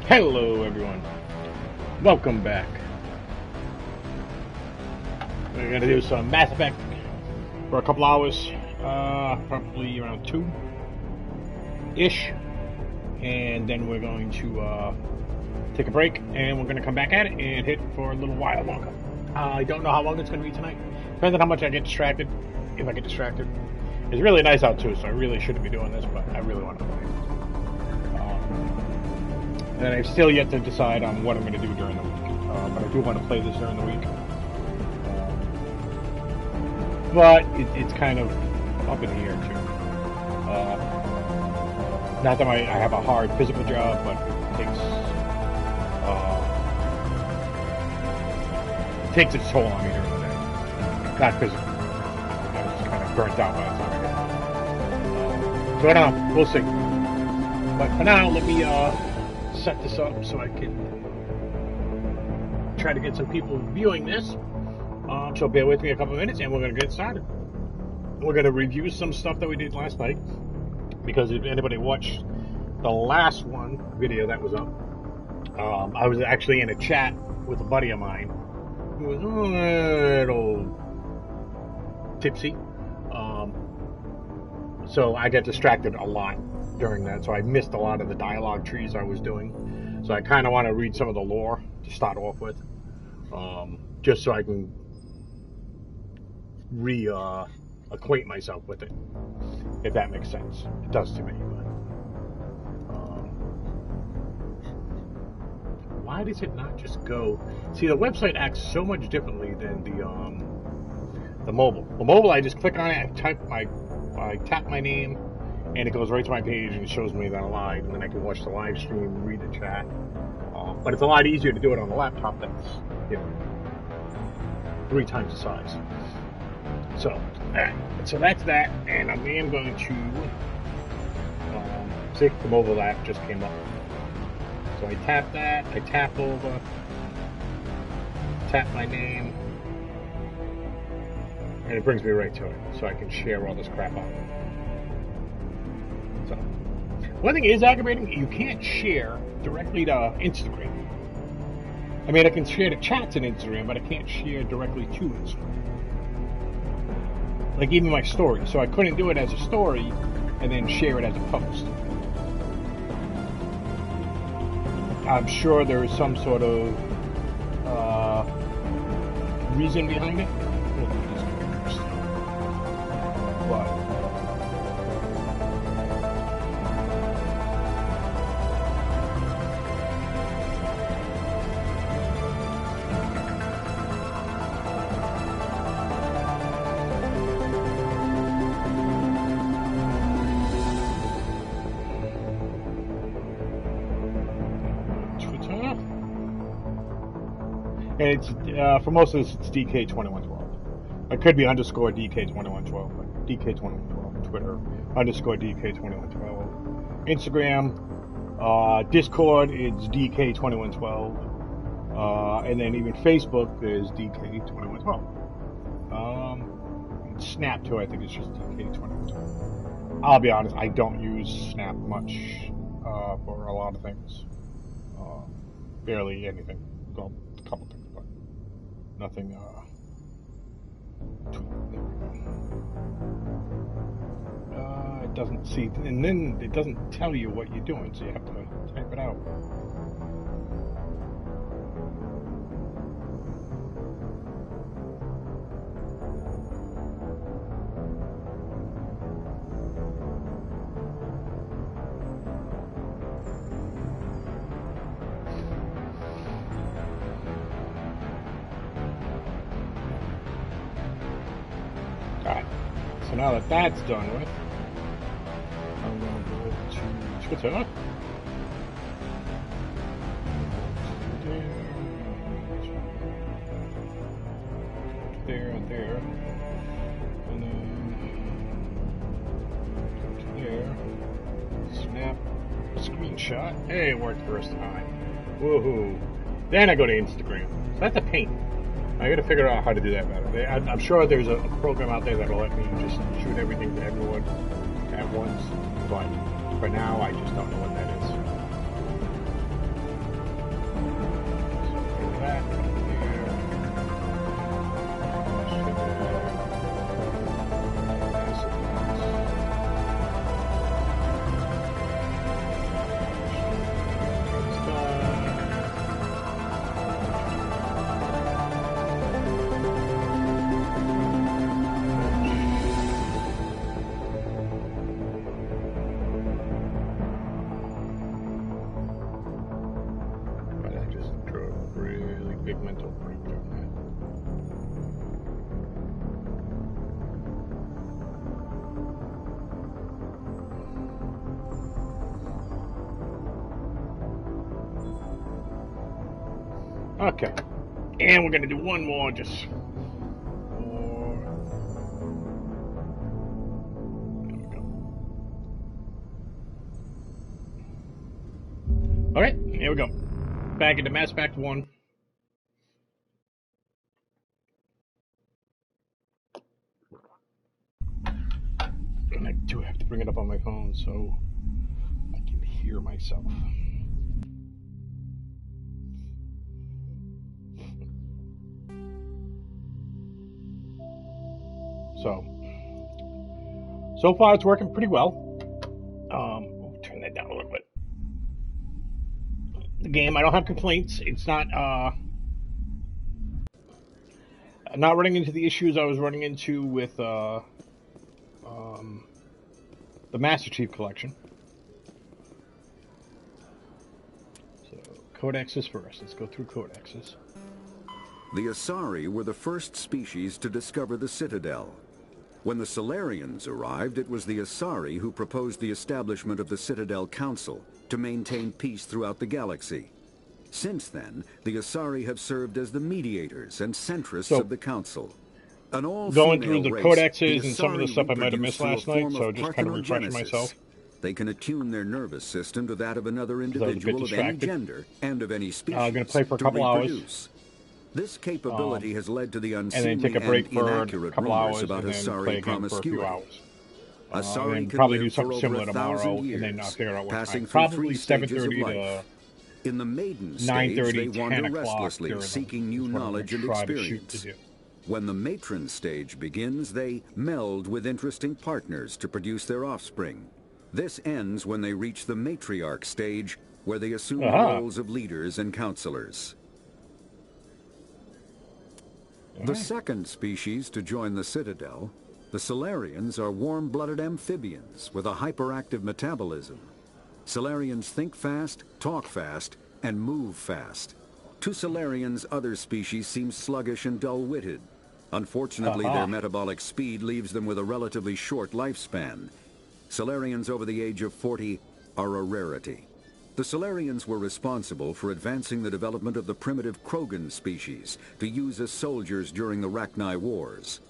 Hello everyone, welcome back. We're going to do some Mass Effect for a couple hours, probably around 2-ish, and then we're going to take a break, and we're going to come back at it and hit for a little while longer. I don't know how long it's going to be tonight, depends on how much I get distracted, if I get distracted. It's really nice out too, so I really shouldn't be doing this, but I really want to play. And I've still yet to decide on what I'm going to do during the week. But I do want to play this during the week. But it's kind of up in the air too. Not that I have a hard physical job, but it takes its toll on me during the day. Not physically. I'm just kind of burnt out by the time I get home. So I don't know. We'll see. But for now, let me set this up so I can try to get some people viewing this. So bear with me a couple of minutes and we're going to get started. We're going to review some stuff that we did last night, because if anybody watched the last video that was up, I was actually in a chat with a buddy of mine who was a little tipsy, so I got distracted a lot during that, so I missed a lot of the dialogue trees I was doing. So I kind of want to read some of the lore to start off with, just so I can acquaint myself with it, if that makes sense. It does to me. But, why does it not just go? See, the website acts so much differently than the mobile. The mobile, I just click on it, I tap my name, and it goes right to my page and it shows me that I'm live, and then I can watch the live stream, read the chat. But it's a lot easier to do it on the laptop that's, 3 times the size. So that's that, and I am going to see if the mobile app just came up. So I tap that, I tap over, tap my name, and it brings me right to it, so I can share all this crap out. So, one thing is aggravating, you can't share directly to Instagram. I mean, I can share the chats in Instagram, but I can't share directly to Instagram. Like even my story. So I couldn't do it as a story and then share it as a post. I'm sure there is some sort of reason behind it. But and it's for most of this, it's DK2112. It could be underscore DK2112, but DK2112. Twitter underscore DK2112. Instagram, Discord, it's DK2112. And then even Facebook is DK2112. Snap too, I think it's just DK2112. I'll be honest, I don't use Snap much for a lot of things. Barely anything. Well, a couple things, but nothing. There we go. It doesn't see, and then it doesn't tell you what you're doing, so you have to type it out. So now that that's done with, I'm going to go to Twitter. There, and there. And then go to there. Snap. Screenshot. Hey, it worked first time. Woohoo. Then I go to Instagram. So that's a pain. I got to figure out how to do that better. I'm sure there's a program out there that'll let me just shoot everything to everyone at once, but for now I just don't know what that is. back here. Okay, and we're going to do one more, just for... There we go. Alright, here we go. Back into Mass Effect 1. And I do have to bring it up on my phone so I can hear myself. So far it's working pretty well. We'll turn that down a little bit. The game, I don't have complaints. It's not running into the issues I was running into with the Master Chief Collection. So codexes first. Let's go through codexes. The Asari were the first species to discover the Citadel. When the Solarians arrived, it was the Asari who proposed the establishment of the Citadel Council to maintain peace throughout the galaxy. Since then, the Asari have served as the mediators and centrists of the Council. An all-female going through the race, codexes the and some of the stuff I might have missed last night, so just kind of refreshing parthenogenesis. myself. They can attune their nervous system to that of another individual of any gender and of any species I'm going to play for a couple hours. This capability has led to the and unseemly then take a break and for a inaccurate couple rumors hours, about and then play Asari again for a few promiscuity. hours. Asari And can probably live do something for similar over tomorrow, 1,000 years, and then figure out what passing time. through Probably three stages of 7:30 life. In the maiden stage, 9:30, they 10 wander o'clock restlessly, during seeking new is what I'm knowledge gonna and try to shoot experience. to do. When the matron stage begins, they meld with interesting partners to produce their offspring. This ends when they reach the matriarch stage, where they assume the roles of leaders and counselors. The second species to join the Citadel, the Solarians, are warm-blooded amphibians with a hyperactive metabolism. Solarians think fast, talk fast, and move fast. To Solarians, other species seem sluggish and dull-witted. Unfortunately, their metabolic speed leaves them with a relatively short lifespan. Solarians over the age of 40 are a rarity. The Solarians were responsible for advancing the development of the primitive Krogan species to use as soldiers during the Rachni Wars.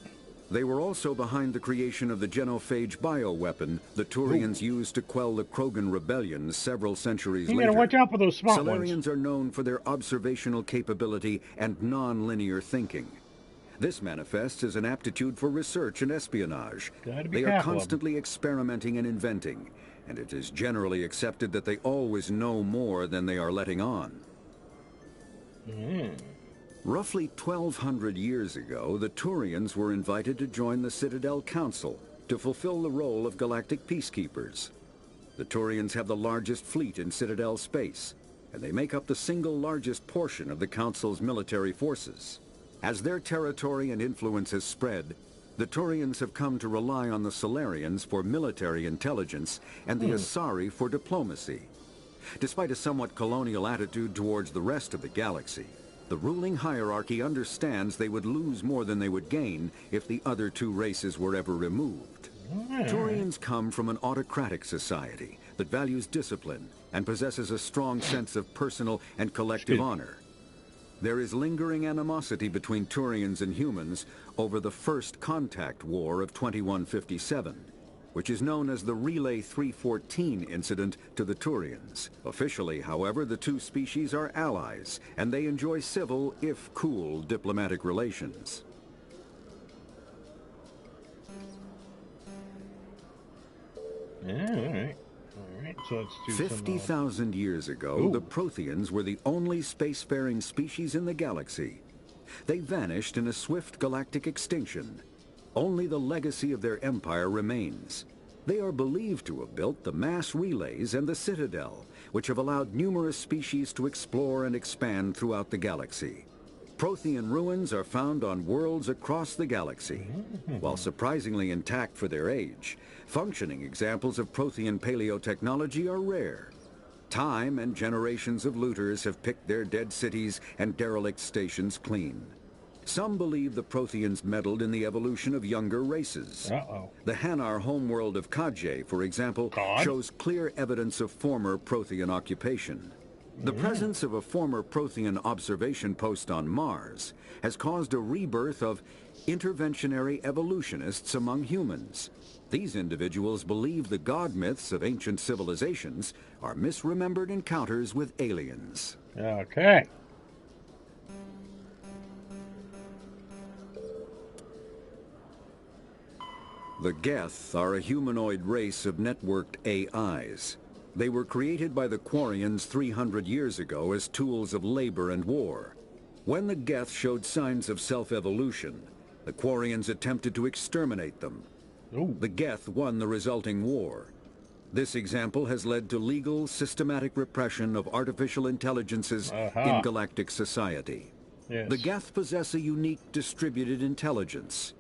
They were also behind the creation of the genophage bioweapon the Turians used to quell the Krogan Rebellions several centuries later. You gotta watch out for those smart Solarians ones. are known for their observational capability and non-linear thinking. This manifests as an aptitude for research and espionage. They are constantly experimenting and inventing, and it is generally accepted that they always know more than they are letting on. Roughly 1,200 years ago, the Turians were invited to join the Citadel Council to fulfill the role of galactic peacekeepers. The Turians have the largest fleet in Citadel space, and they make up the single largest portion of the Council's military forces. As their territory and influence has spread, the Turians have come to rely on the Solarians for military intelligence and the Asari for diplomacy. Despite a somewhat colonial attitude towards the rest of the galaxy, the ruling hierarchy understands they would lose more than they would gain if the other two races were ever removed. Turians come from an autocratic society that values discipline and possesses a strong sense of personal and collective honor. There is lingering animosity between Turians and humans over the First Contact War of 2157, which is known as the Relay 314 incident to the Turians. Officially, however, the two species are allies, and they enjoy civil, if cool, diplomatic relations. Yeah, all right. So So let's do 50,000 years ago, the Protheans were the only spacefaring species in the galaxy. They vanished in a swift galactic extinction. Only the legacy of their empire remains. They are believed to have built the mass relays and the Citadel, which have allowed numerous species to explore and expand throughout the galaxy. Prothean ruins are found on worlds across the galaxy. While surprisingly intact for their age, functioning examples of Prothean paleotechnology are rare. Time and generations of looters have picked their dead cities and derelict stations clean. Some believe the Protheans meddled in the evolution of younger races. The Hanar homeworld of Kajay, for example, shows clear evidence of former Prothean occupation. The presence of a former Prothean observation post on Mars has caused a rebirth of interventionary evolutionists among humans. These individuals believe the god myths of ancient civilizations are misremembered encounters with aliens. Okay. The Geth are a humanoid race of networked AIs. They were created by the Quarians 300 years ago as tools of labor and war. When the Geth showed signs of self-evolution, the Quarians attempted to exterminate them. The Geth won the resulting war. This example has led to legal, systematic repression of artificial intelligences in galactic society. The Geth possess a unique distributed intelligence.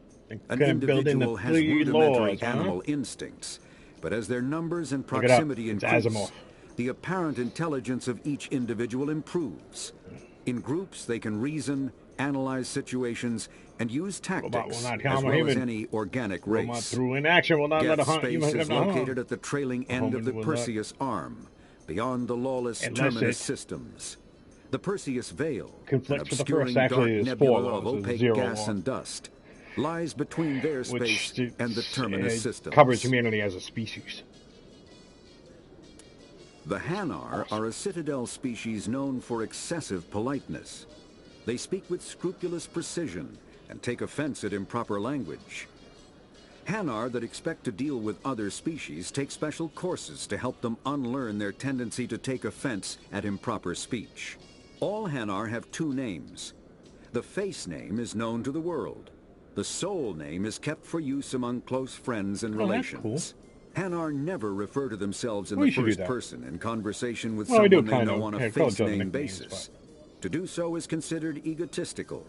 An individual has rudimentary animal instincts, but as their numbers and proximity increase, the apparent intelligence of each individual improves. In groups, they can reason, analyze situations, and use tactics as well as any organic race. Geth space is located at the trailing end of the Perseus Arm, beyond the lawless Terminus systems. The Perseus Veil, an obscuring dark nebula of opaque gas and dust, lies between their space and the Terminus systems. Covers humanity as a species. The Hanar are a Citadel species known for excessive politeness. They speak with scrupulous precision and take offense at improper language. Hanar that expect to deal with other species take special courses to help them unlearn their tendency to take offense at improper speech. All Hanar have two names. The face name is known to the world. The soul name is kept for use among close friends and relations. Hanar never refer to themselves in the first person in conversation with someone they know on a face name basis. To do so is considered egotistical.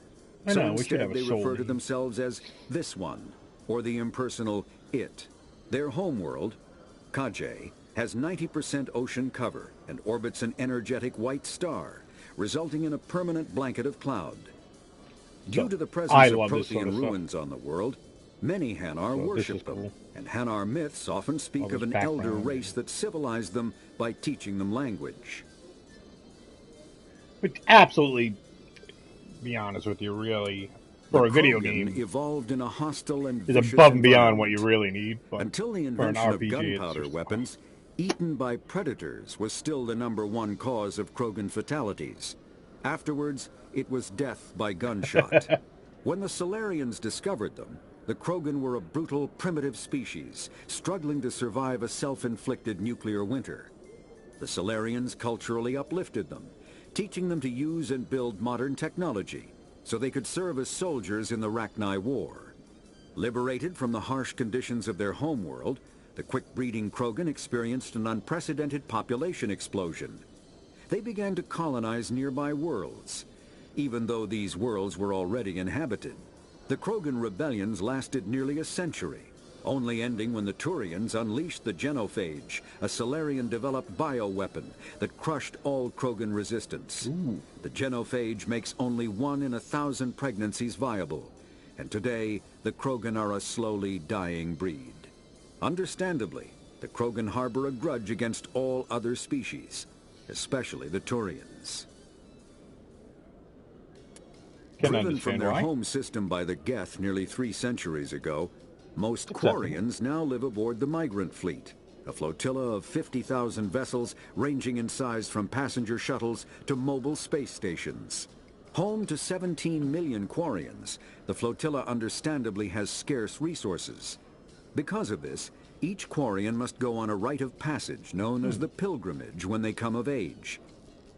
So instead they refer to themselves as this one, or the impersonal it. Their homeworld, Kajay, has 90% ocean cover and orbits an energetic white star, resulting in a permanent blanket of cloud. Due to the presence of Prothean ruins on the world, many Hanar worship them, and Hanar myths often speak of an elder race that civilized them by teaching them language. But absolutely, be honest with you, really, for a video game, evolved in a hostile and is above and beyond what you really need. But until the invention of gunpowder weapons, eaten by predators was still the #1 cause of Krogan fatalities. Afterwards, it was death by gunshot. When the Solarians discovered them, the Krogan were a brutal, primitive species, struggling to survive a self-inflicted nuclear winter. The Solarians culturally uplifted them, teaching them to use and build modern technology, so they could serve as soldiers in the Rachni War. Liberated from the harsh conditions of their homeworld, the quick-breeding Krogan experienced an unprecedented population explosion. They began to colonize nearby worlds, even though these worlds were already inhabited. The Krogan Rebellions lasted nearly a century, only ending when the Turians unleashed the Genophage, a Solarian-developed bioweapon that crushed all Krogan resistance. The Genophage makes only 1 in 1,000 pregnancies viable, and today the Krogan are a slowly dying breed. Understandably, the Krogan harbor a grudge against all other species, especially the Turians. Driven from their home system by the Geth nearly 3 centuries ago, most Quarians now live aboard the Migrant Fleet, a flotilla of 50,000 vessels ranging in size from passenger shuttles to mobile space stations. Home to 17 million Quarians, the flotilla understandably has scarce resources. Because of this, each Quarian must go on a rite of passage known as the pilgrimage when they come of age.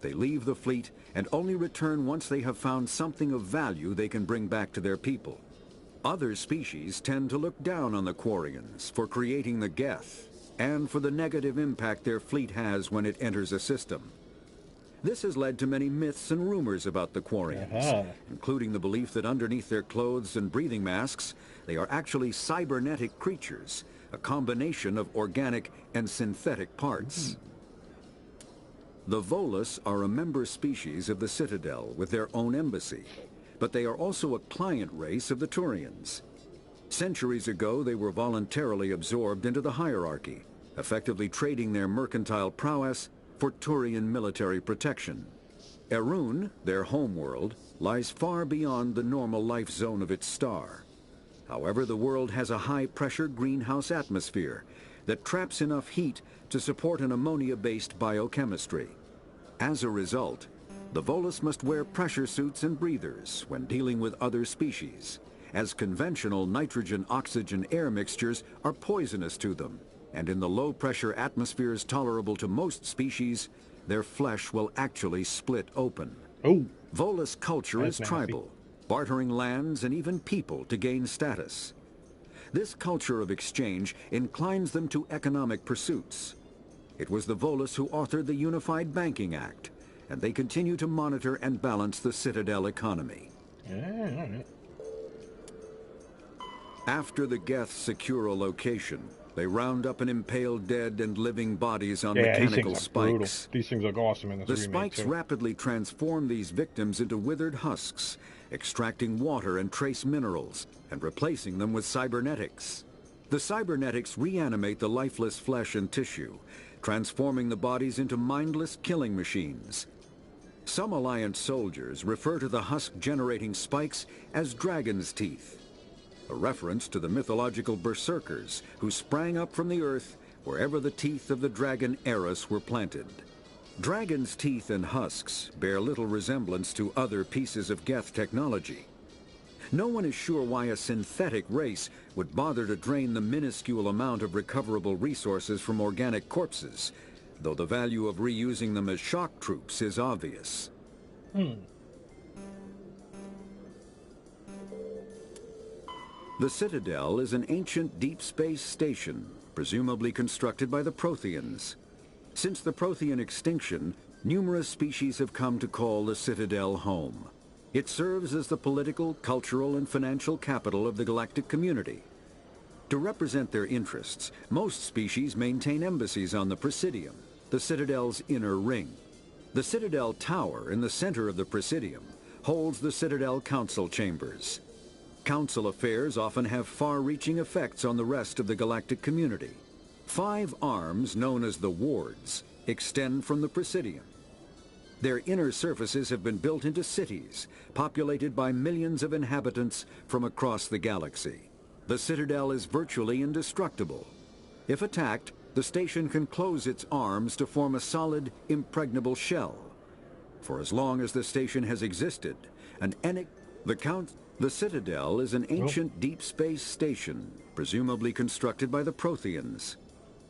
They leave the fleet and only return once they have found something of value they can bring back to their people. Other species tend to look down on the Quarians for creating the Geth and for the negative impact their fleet has when it enters a system. This has led to many myths and rumors about the Quarians, including the belief that underneath their clothes and breathing masks, they are actually cybernetic creatures, a combination of organic and synthetic parts. The Volus are a member species of the Citadel with their own embassy, but they are also a client race of the Turians. Centuries ago, they were voluntarily absorbed into the hierarchy, effectively trading their mercantile prowess for Turian military protection. Erun, their homeworld, lies far beyond the normal life zone of its star. However, the world has a high-pressure greenhouse atmosphere that traps enough heat to support an ammonia-based biochemistry. As a result, the Volus must wear pressure suits and breathers when dealing with other species, as conventional nitrogen-oxygen air mixtures are poisonous to them, and in the low-pressure atmospheres tolerable to most species, their flesh will actually split open. Oh, Volus culture is nasty. tribal, bartering lands and even people to gain status. This culture of exchange inclines them to economic pursuits. It was the Volus who authored the Unified Banking Act, and they continue to monitor and balance the Citadel economy. Yeah, all right. After the Geth secure a location, they round up and impale dead and living bodies on mechanical these things are spikes. brutal. These things look awesome in this The remake, spikes too. rapidly transform these victims into withered husks, extracting water and trace minerals, and replacing them with cybernetics. The cybernetics reanimate the lifeless flesh and tissue, transforming the bodies into mindless killing machines. Some Alliance soldiers refer to the husk-generating spikes as dragon's teeth, a reference to the mythological berserkers who sprang up from the earth wherever the teeth of the dragon Eris were planted. Dragon's teeth and husks bear little resemblance to other pieces of Geth technology. No one is sure why a synthetic race would bother to drain the minuscule amount of recoverable resources from organic corpses, though the value of reusing them as shock troops is obvious. The Citadel is an ancient deep space station, presumably constructed by the Protheans. Since the Prothean extinction, numerous species have come to call the Citadel home. It serves as the political, cultural, and financial capital of the galactic community. To represent their interests, most species maintain embassies on the Presidium, the Citadel's inner ring. The Citadel Tower in the center of the Presidium holds the Citadel Council chambers. Council affairs often have far-reaching effects on the rest of the galactic community. 5 arms, known as the Wards, extend from the Presidium. Their inner surfaces have been built into cities, populated by millions of inhabitants from across the galaxy. The Citadel is virtually indestructible. If attacked, the station can close its arms to form a solid, impregnable shell. For as long as the station has existed, the Citadel is an ancient deep space station, presumably constructed by the Protheans.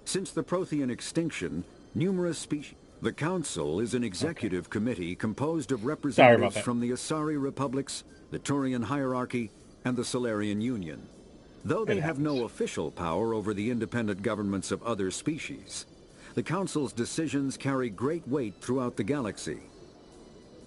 Since the Prothean extinction, numerous species... The Council is an executive committee composed of representatives from the Asari Republics, the Turian hierarchy, and the Solarian Union. Though they have no official power over the independent governments of other species, the Council's decisions carry great weight throughout the galaxy.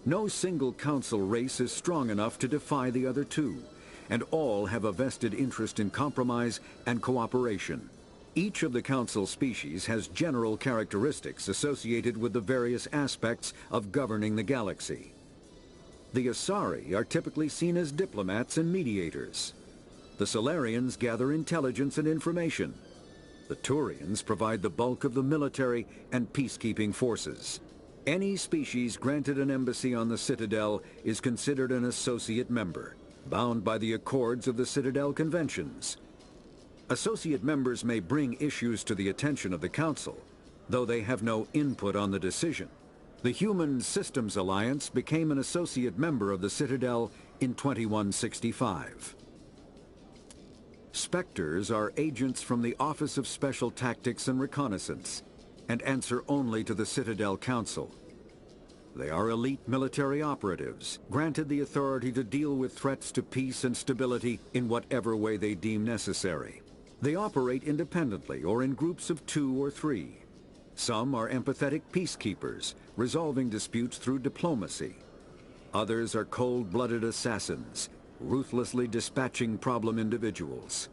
No single Council race is strong enough to defy the other two, and all have a vested interest in compromise and cooperation. Each of the Council species has general characteristics associated with the various aspects of governing the galaxy. The Asari are typically seen as diplomats and mediators. The Solarians gather intelligence and information. The Turians provide the bulk of the military and peacekeeping forces. Any species granted an embassy on the Citadel is considered an associate member, bound by the accords of the Citadel Conventions. Associate members may bring issues to the attention of the Council, though they have no input on the decision. The Human Systems Alliance became an associate member of the Citadel in 2165. Spectres are agents from the Office of Special Tactics and Reconnaissance, and answer only to the Citadel Council. They are elite military operatives, granted the authority to deal with threats to peace and stability in whatever way they deem necessary. They operate independently or in groups of 2 or 3. Some are empathetic peacekeepers, resolving disputes through diplomacy. Others are cold-blooded assassins, ruthlessly dispatching problem individuals.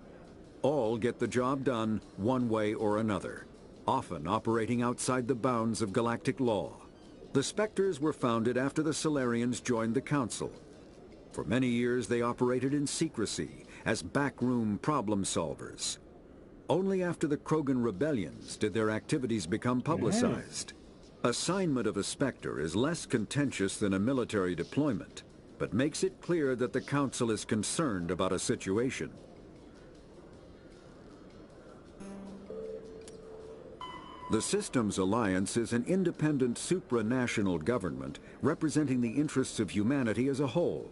All get the job done one way or another, often operating outside the bounds of galactic law. The Spectres were founded after the Solarians joined the Council. For many years they operated in secrecy as backroom problem solvers. Only after the Krogan Rebellions did their activities become publicized. Assignment of a Spectre is less contentious than a military deployment, but makes it clear that the Council is concerned about a situation. The Systems Alliance is an independent supranational government representing the interests of humanity as a whole.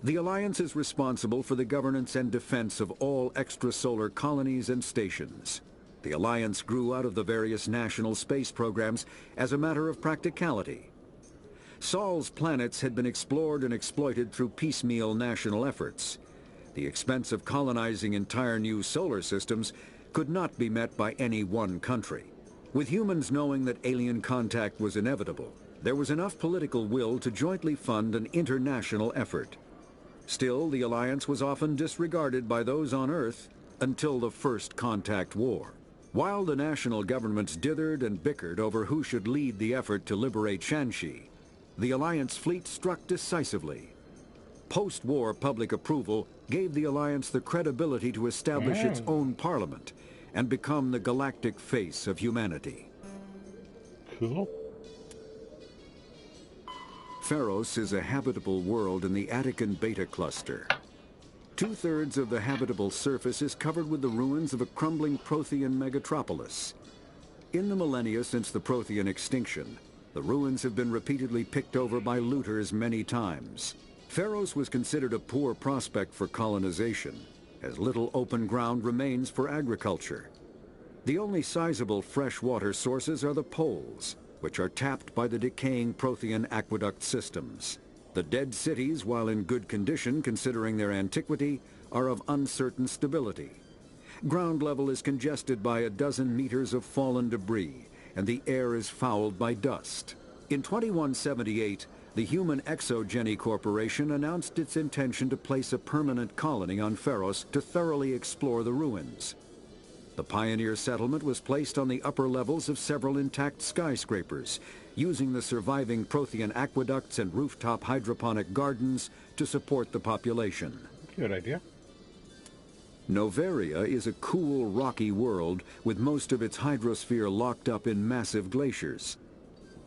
The Alliance is responsible for the governance and defense of all extrasolar colonies and stations. The Alliance grew out of the various national space programs as a matter of practicality. Sol's planets had been explored and exploited through piecemeal national efforts. The expense of colonizing entire new solar systems could not be met by any one country. With humans knowing that alien contact was inevitable, there was enough political will to jointly fund an international effort. Still, the Alliance was often disregarded by those on Earth until the First Contact War. While the national governments dithered and bickered over who should lead the effort to liberate Shanxi, the Alliance fleet struck decisively. Post-war public approval gave the Alliance the credibility to establish its own parliament and become the galactic face of humanity. Cool. Pharos is a habitable world in the Attican Beta Cluster. 2/3 of the habitable surface is covered with the ruins of a crumbling Prothean megatropolis. In the millennia since the Prothean extinction, the ruins have been repeatedly picked over by looters many times. Pharos was considered a poor prospect for colonization, as little open ground remains for agriculture. The only sizable freshwater sources are the poles, which are tapped by the decaying Prothean aqueduct systems. The dead cities, while in good condition considering their antiquity, are of uncertain stability. Ground level is congested by a dozen meters of fallen debris, and the air is fouled by dust. In 2178, the Human Exogeny Corporation announced its intention to place a permanent colony on Pharos to thoroughly explore the ruins. The pioneer settlement was placed on the upper levels of several intact skyscrapers, using the surviving Prothean aqueducts and rooftop hydroponic gardens to support the population. Good idea. Noveria is a cool, rocky world with most of its hydrosphere locked up in massive glaciers.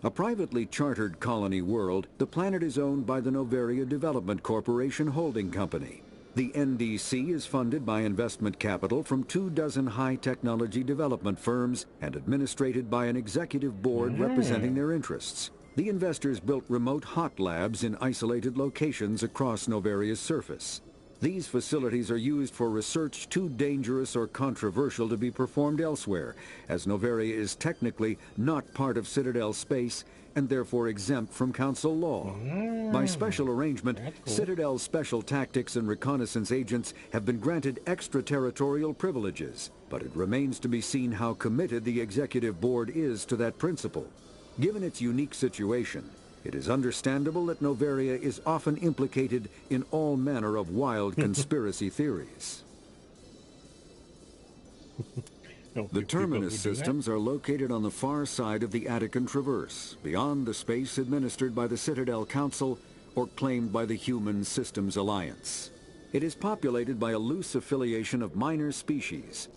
A privately chartered colony world, the planet is owned by the Noveria Development Corporation Holding Company. The NDC is funded by investment capital from 24 high-technology development firms and administrated by an executive board representing their interests. The investors built remote hot labs in isolated locations across Noveria's surface. These facilities are used for research too dangerous or controversial to be performed elsewhere, as Noveria is technically not part of Citadel space and therefore exempt from Council law. By special arrangement, Citadel's special tactics and reconnaissance agents have been granted extraterritorial privileges, but it remains to be seen how committed the Executive Board is to that principle. Given its unique situation, it is understandable that Noveria is often implicated in all manner of wild conspiracy theories. The terminus systems are located on the far side of the Attican Traverse, beyond the space administered by the Citadel Council or claimed by the Human Systems Alliance. It is populated by a loose affiliation of minor species,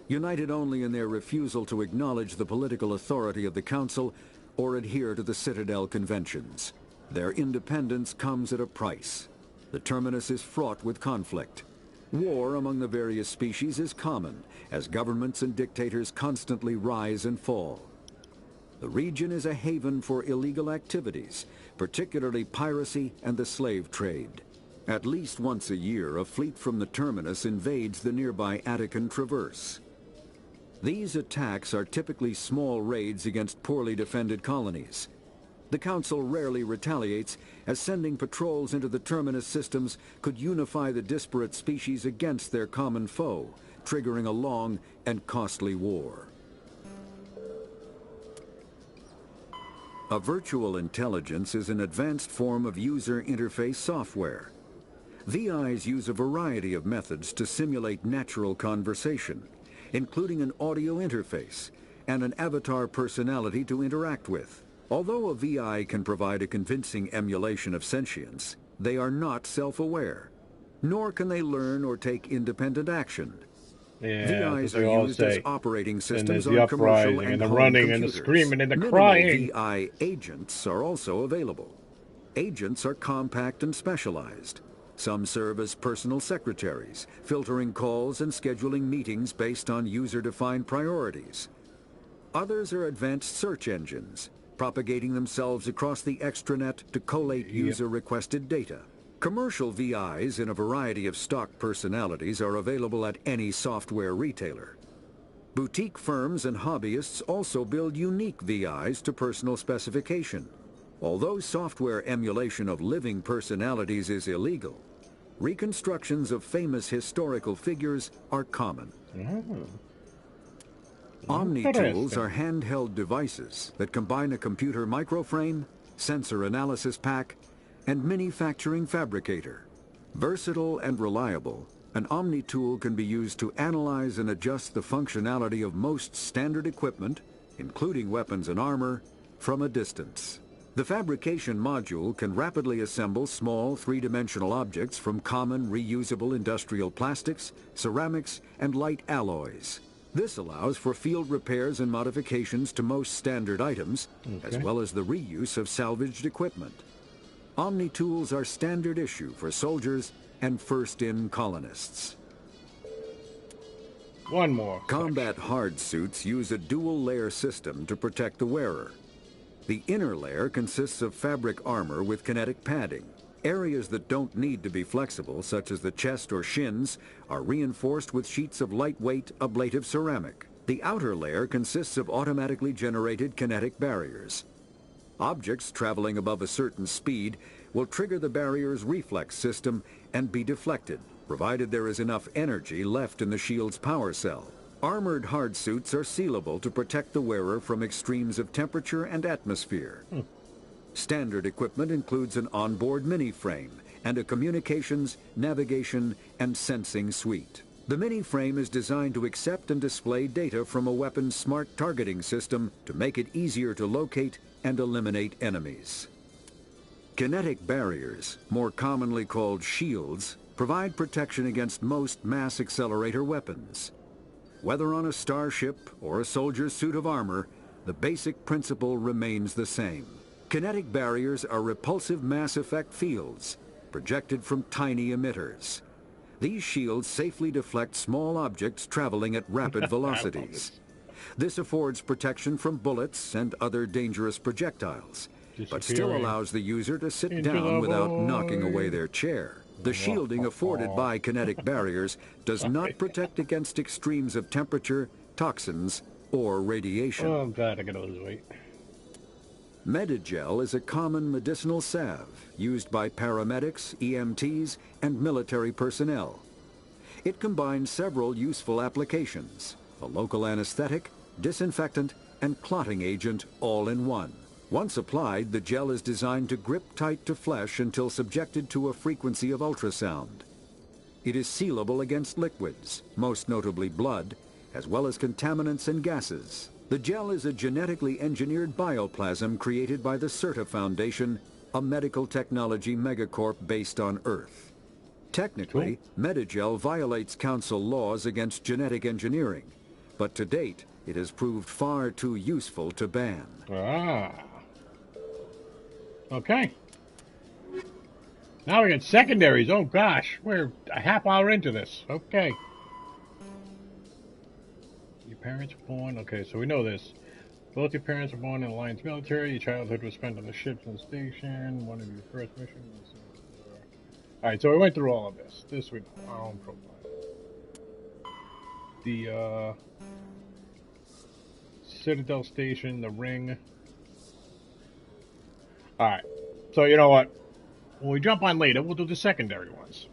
united only in their refusal to acknowledge the political authority of the Council or adhere to the Citadel conventions. Their independence comes at a price. The terminus is fraught with conflict. War among the various species is common, as governments and dictators constantly rise and fall. The region is a haven for illegal activities, particularly piracy and the slave trade. At least once a year, a fleet from the terminus invades the nearby Attican Traverse. These attacks are typically small raids against poorly defended colonies. The Council rarely retaliates, as sending patrols into the terminus systems could unify the disparate species against their common foe, triggering a long and costly war. A virtual intelligence is an advanced form of user interface software. VIs use a variety of methods to simulate natural conversation, including an audio interface and an avatar personality to interact with. Although a VI can provide a convincing emulation of sentience, they are not self-aware, nor can they learn or take independent action. Yeah, VIs are used as operating systems on the commercial and the home running computers. and the screaming and the Minimal crying. VI agents are also available. Agents are compact and specialized. Some serve as personal secretaries, filtering calls and scheduling meetings based on user-defined priorities. Others are advanced search engines, propagating themselves across the extranet to collate user-requested data. Commercial VIs in a variety of stock personalities are available at any software retailer. Boutique firms and hobbyists also build unique VIs to personal specification. Although software emulation of living personalities is illegal, reconstructions of famous historical figures are common. Omni Tools are handheld devices that combine a computer microframe, sensor analysis pack, and manufacturing fabricator. Versatile and reliable, an Omni Tool can be used to analyze and adjust the functionality of most standard equipment, including weapons and armor, from a distance. The fabrication module can rapidly assemble small three-dimensional objects from common reusable industrial plastics, ceramics, and light alloys. This allows for field repairs and modifications to most standard items, as well as the reuse of salvaged equipment. Omni Tools are standard issue for soldiers and first-in colonists. One more. Combat hard suits use a dual-layer system to protect the wearer. The inner layer consists of fabric armor with kinetic padding. Areas that don't need to be flexible, such as the chest or shins, are reinforced with sheets of lightweight, ablative ceramic. The outer layer consists of automatically generated kinetic barriers. Objects traveling above a certain speed will trigger the barrier's reflex system and be deflected, provided there is enough energy left in the shield's power cell. Armored hard suits are sealable to protect the wearer from extremes of temperature and atmosphere. Standard equipment includes an onboard mini-frame and a communications, navigation, and sensing suite. The mini-frame is designed to accept and display data from a weapon's smart targeting system to make it easier to locate and eliminate enemies. Kinetic barriers, more commonly called shields, provide protection against most mass accelerator weapons. Whether on a starship or a soldier's suit of armor, the basic principle remains the same. Kinetic barriers are repulsive mass effect fields, projected from tiny emitters. These shields safely deflect small objects traveling at rapid velocities. This affords protection from bullets and other dangerous projectiles, but still allows the user to sit down without knocking away their chair. The shielding afforded by kinetic barriers does not protect against extremes of temperature, toxins, or radiation. Oh, I'm glad I gotta lose weight. Metagel is a common medicinal salve used by paramedics, EMTs, and military personnel. It combines several useful applications: a local anesthetic, disinfectant, and clotting agent all in one. Once applied, the gel is designed to grip tight to flesh until subjected to a frequency of ultrasound. It is sealable against liquids, most notably blood, as well as contaminants and gases. The gel is a genetically engineered bioplasm created by the CERTA Foundation, a medical technology megacorp based on Earth. Technically, Metagel violates Council laws against genetic engineering, but to date, it has proved far too useful to ban. Okay. Now we got secondaries. Oh gosh, we're a half hour into this. Okay. Your parents were born. Okay, so we know this. Both your parents were born in the Alliance military. Your childhood was spent on the ships and station. One of your first missions was Alright, so we went through all of this. This we know, our own profile. The Citadel Station, the ring. Alright, so you know what? When we jump on later, we'll do the secondary ones.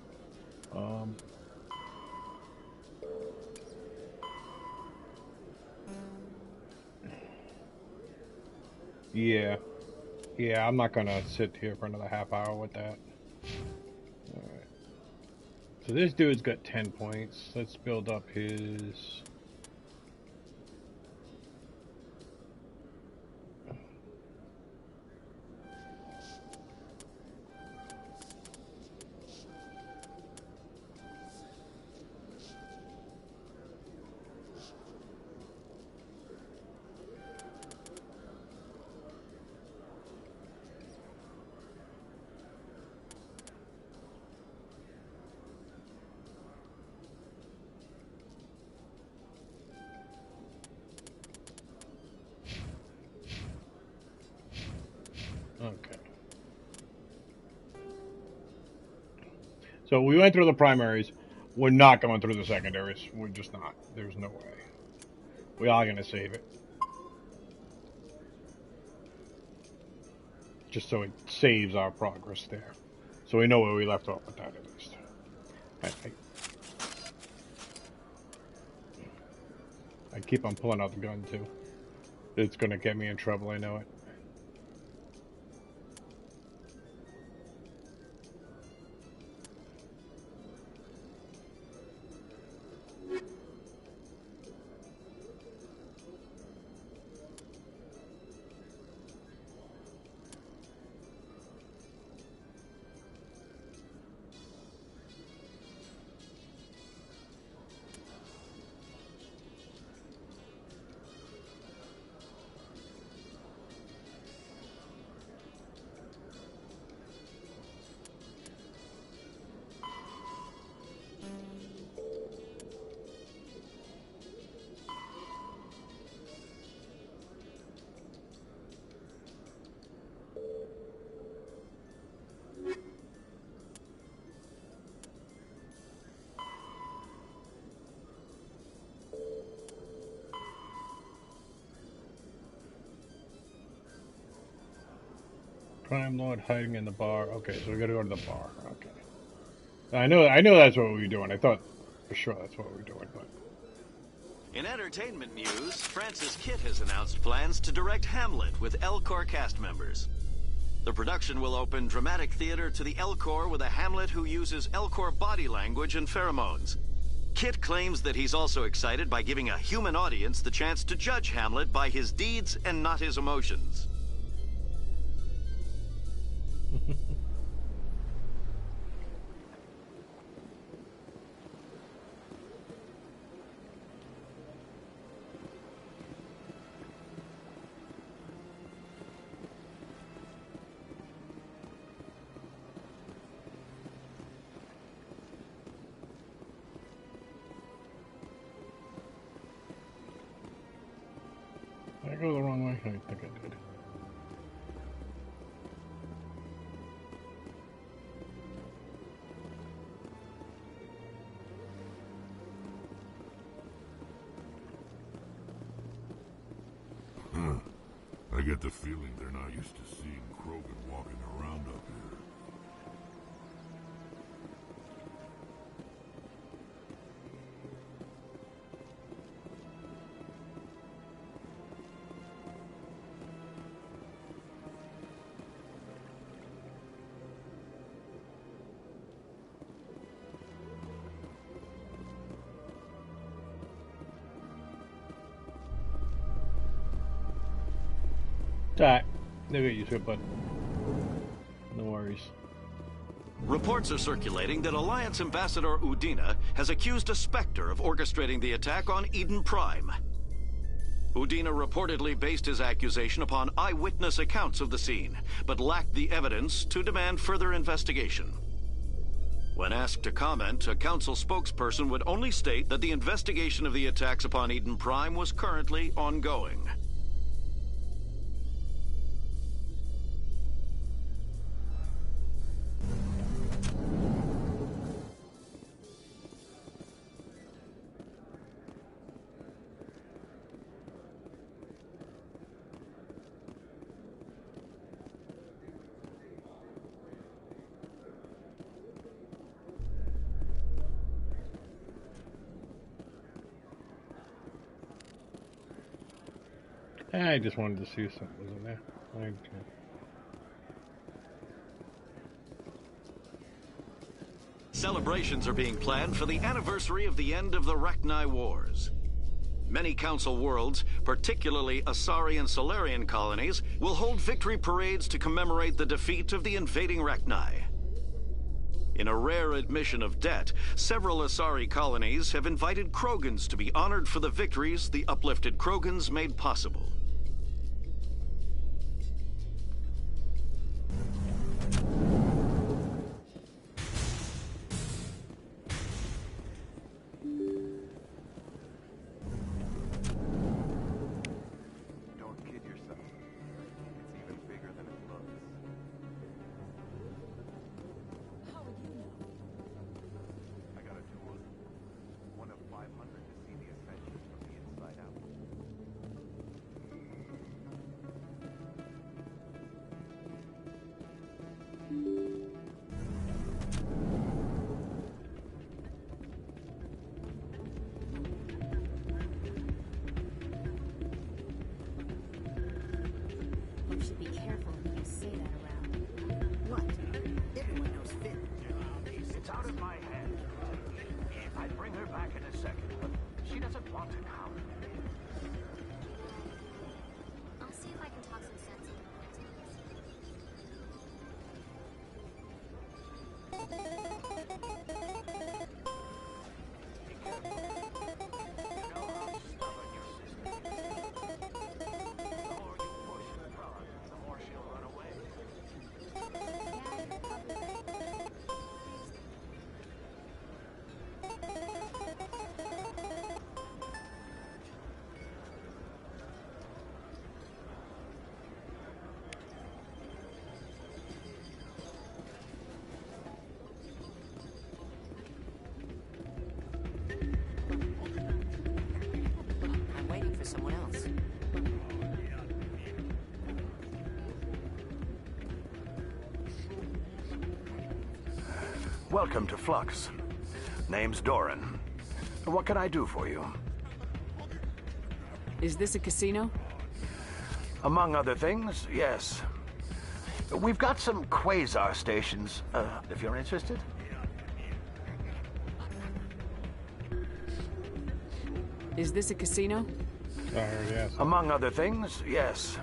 Yeah. Yeah, I'm not gonna sit here for another half hour with that. Alright. So this dude's got 10 points. Let's build up his... Okay. So we went through the primaries. We're not going through the secondaries. We're just not. There's no way. We are going to save it. Just so it saves our progress there. So we know where we left off with that at least. I keep on pulling out the gun too. It's going to get me in trouble, I know it. Crime Lord hiding in the bar. Okay, so we gotta go to the bar. Okay. I know that's what we were doing. I thought for sure that's what we were doing, but... In entertainment news, Francis Kitt has announced plans to direct Hamlet with Alcor cast members. The production will open dramatic theater to the Alcor with a Hamlet who uses Alcor body language and pheromones. Kitt claims that he's also excited by giving a human audience the chance to judge Hamlet by his deeds and not his emotions. Did I go the wrong way? I think I did. I get the feeling they're not used to seeing Krogan walking around up here. Alright, they'll get used to it, but no worries. Reports are circulating that Alliance Ambassador Udina has accused a Spectre of orchestrating the attack on Eden Prime. Udina reportedly based his accusation upon eyewitness accounts of the scene, but lacked the evidence to demand further investigation. When asked to comment, a council spokesperson would only state that the investigation of the attacks upon Eden Prime was currently ongoing. I just wanted to see if something was in there. Okay. Celebrations are being planned for the anniversary of the end of the Rachni Wars. Many Council worlds, particularly Asari and Solarian colonies, will hold victory parades to commemorate the defeat of the invading Rachni. In a rare admission of debt, several Asari colonies have invited Krogans to be honored for the victories the uplifted Krogans made possible. Someone else. Welcome to Flux. Name's Doran. What can I do for you? Is this a casino? Among other things, yes. We've got some quasar stations, if you're interested. Is this a casino? Yes. Among other things, yes.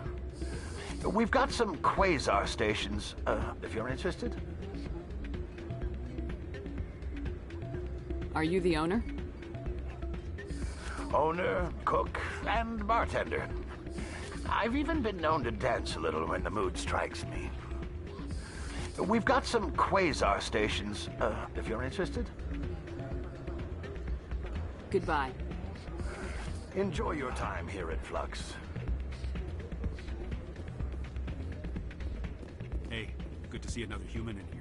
We've got some quasar stations, if you're interested. Are you the owner? Owner, cook, and bartender. I've even been known to dance a little when the mood strikes me. We've got some quasar stations, if you're interested. Goodbye. Enjoy your time here at Flux. Hey, good to see another human in here.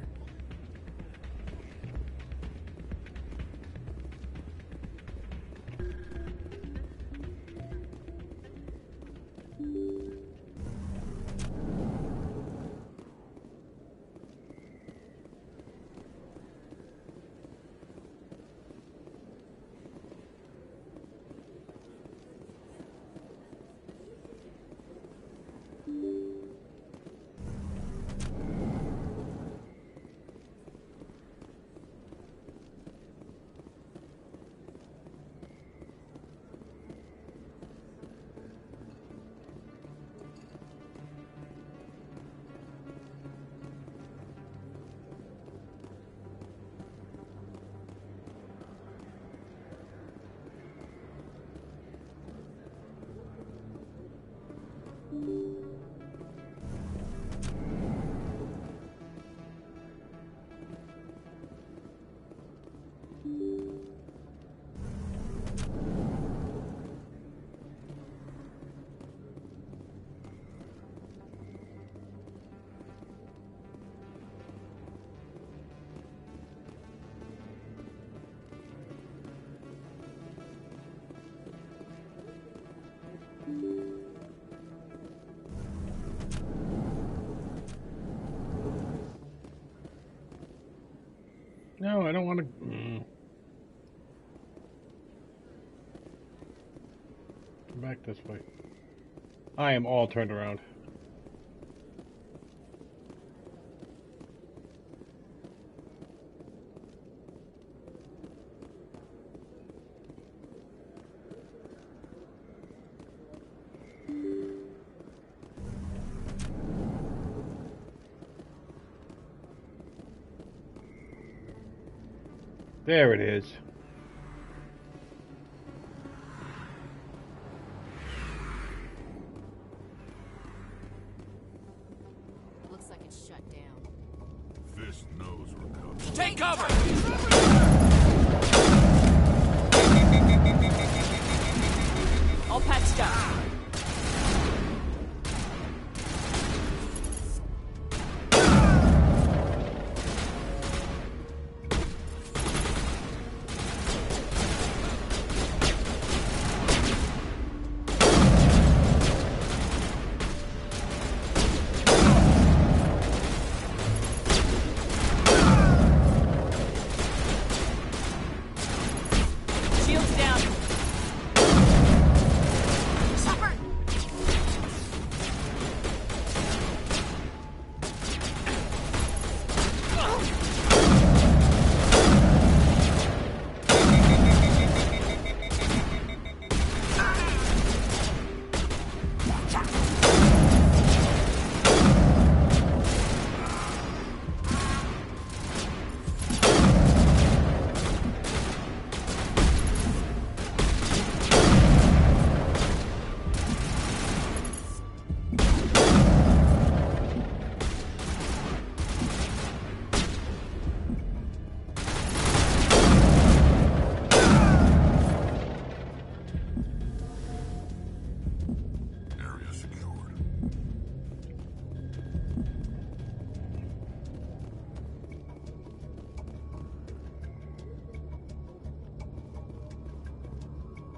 No, I don't want to... Come back this way. I am all turned around. There it is. Looks like it's shut down. Fist knows we're coming. Take cover! All patched up.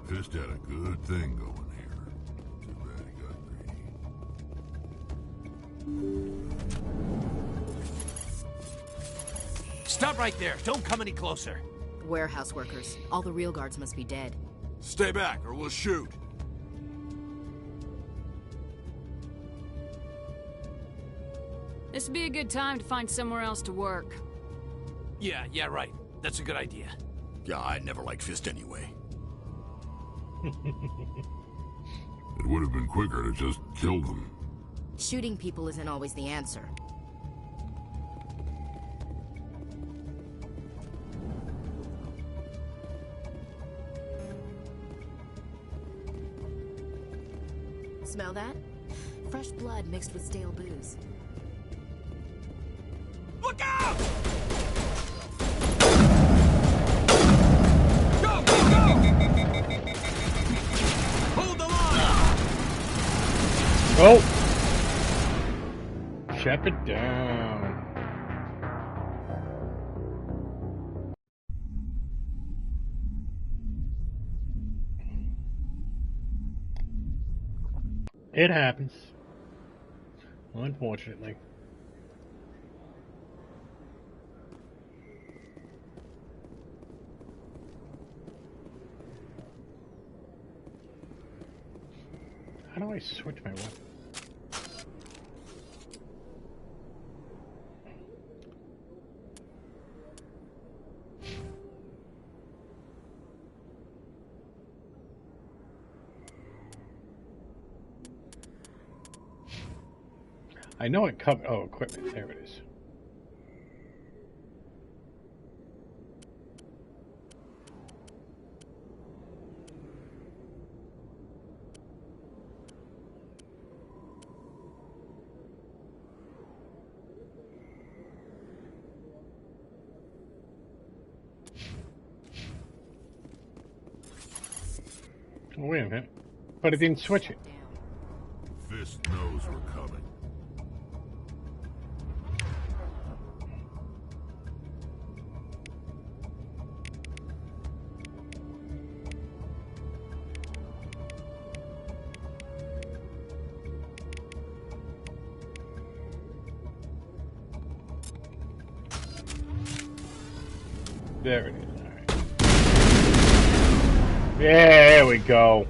Fist had a good thing going here. Too bad he got greedy. Stop right there. Don't come any closer. Warehouse workers. All the real guards must be dead. Stay back or we'll shoot. This would be a good time to find somewhere else to work. Yeah, right. That's a good idea. Yeah, I never liked Fist anyway. It would have been quicker to just kill them. Shooting people isn't always the answer. Smell that? Fresh blood mixed with stale booze. Look out! Oh! Shut it down. It happens. Unfortunately. How do I switch my weapon? I know it covered. Oh, equipment. There it is. Oh, wait a minute. But it didn't switch it. Fist knows we're coming. There it is. All right. There we go.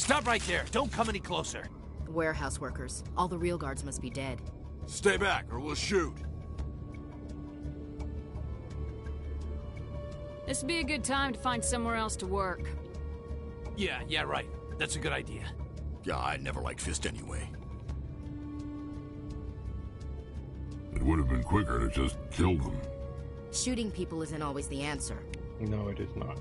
Stop right there. Don't come any closer. Warehouse workers. All the real guards must be dead. Stay back or we'll shoot. This would be a good time to find somewhere else to work. Yeah, right. That's a good idea. Yeah, I never liked Fist anyway. It would have been quicker to just kill them. Shooting people isn't always the answer. No, it is not.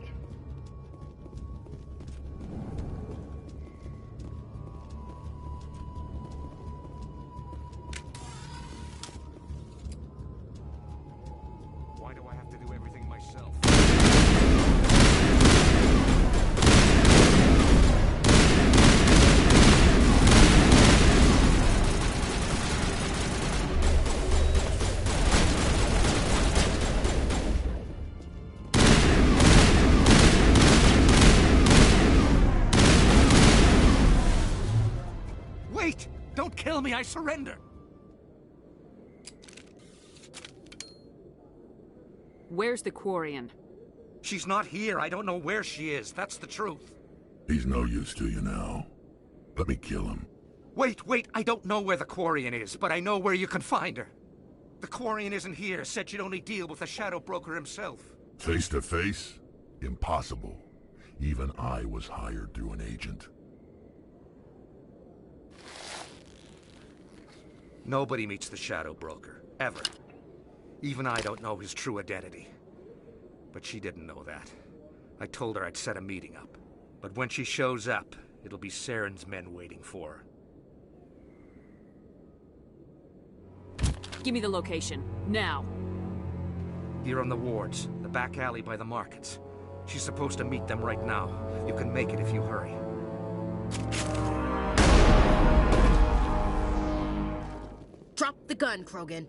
Why do I have to do everything myself? Wait! Don't kill me, I surrender! Where's the Quarian? She's not here. I don't know where she is. That's the truth. He's no use to you now. Let me kill him. Wait. I don't know where the Quarian is, but I know where you can find her. The Quarian isn't here. Said she'd only deal with the Shadow Broker himself. Face to face? Impossible. Even I was hired through an agent. Nobody meets the Shadow Broker. Ever. Even I don't know his true identity. But she didn't know that. I told her I'd set a meeting up. But when she shows up, it'll be Saren's men waiting for her. Give me the location. Now. Here on the wards, the back alley by the markets. She's supposed to meet them right now. You can make it if you hurry. Drop the gun, Krogan.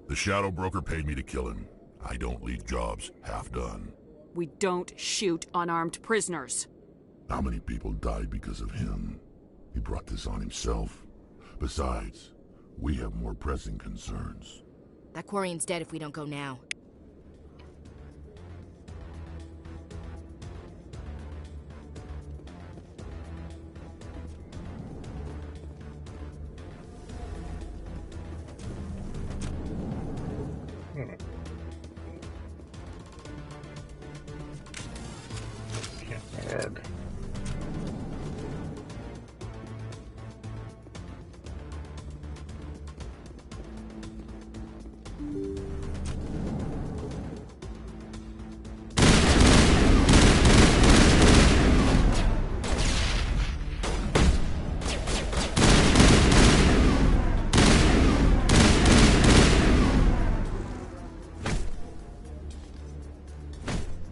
The Shadow Broker paid me to kill him. I don't leave jobs half done. We don't shoot unarmed prisoners. How many people died because of him? He brought this on himself. Besides, we have more pressing concerns. That Quarian's dead if we don't go now. Hard.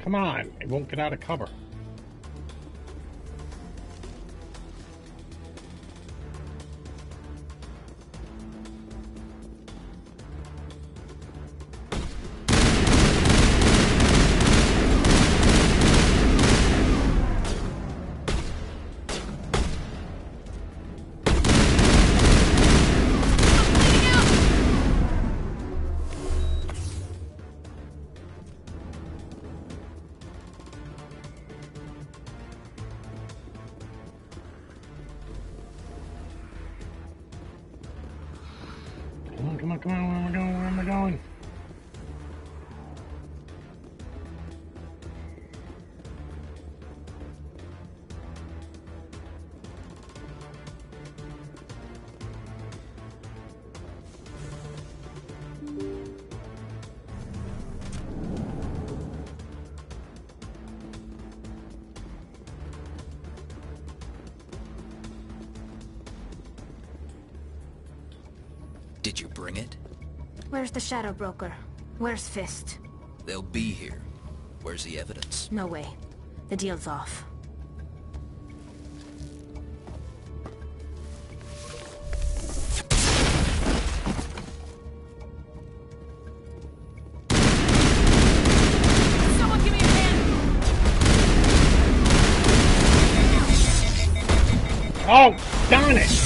Come on, it won't get out of cover. Come on, where am I going? Where am I going? Did you bring it? Where's the Shadow Broker? Where's Fist? They'll be here. Where's the evidence? No way. The deal's off. Someone give me a hand! Oh, darn it!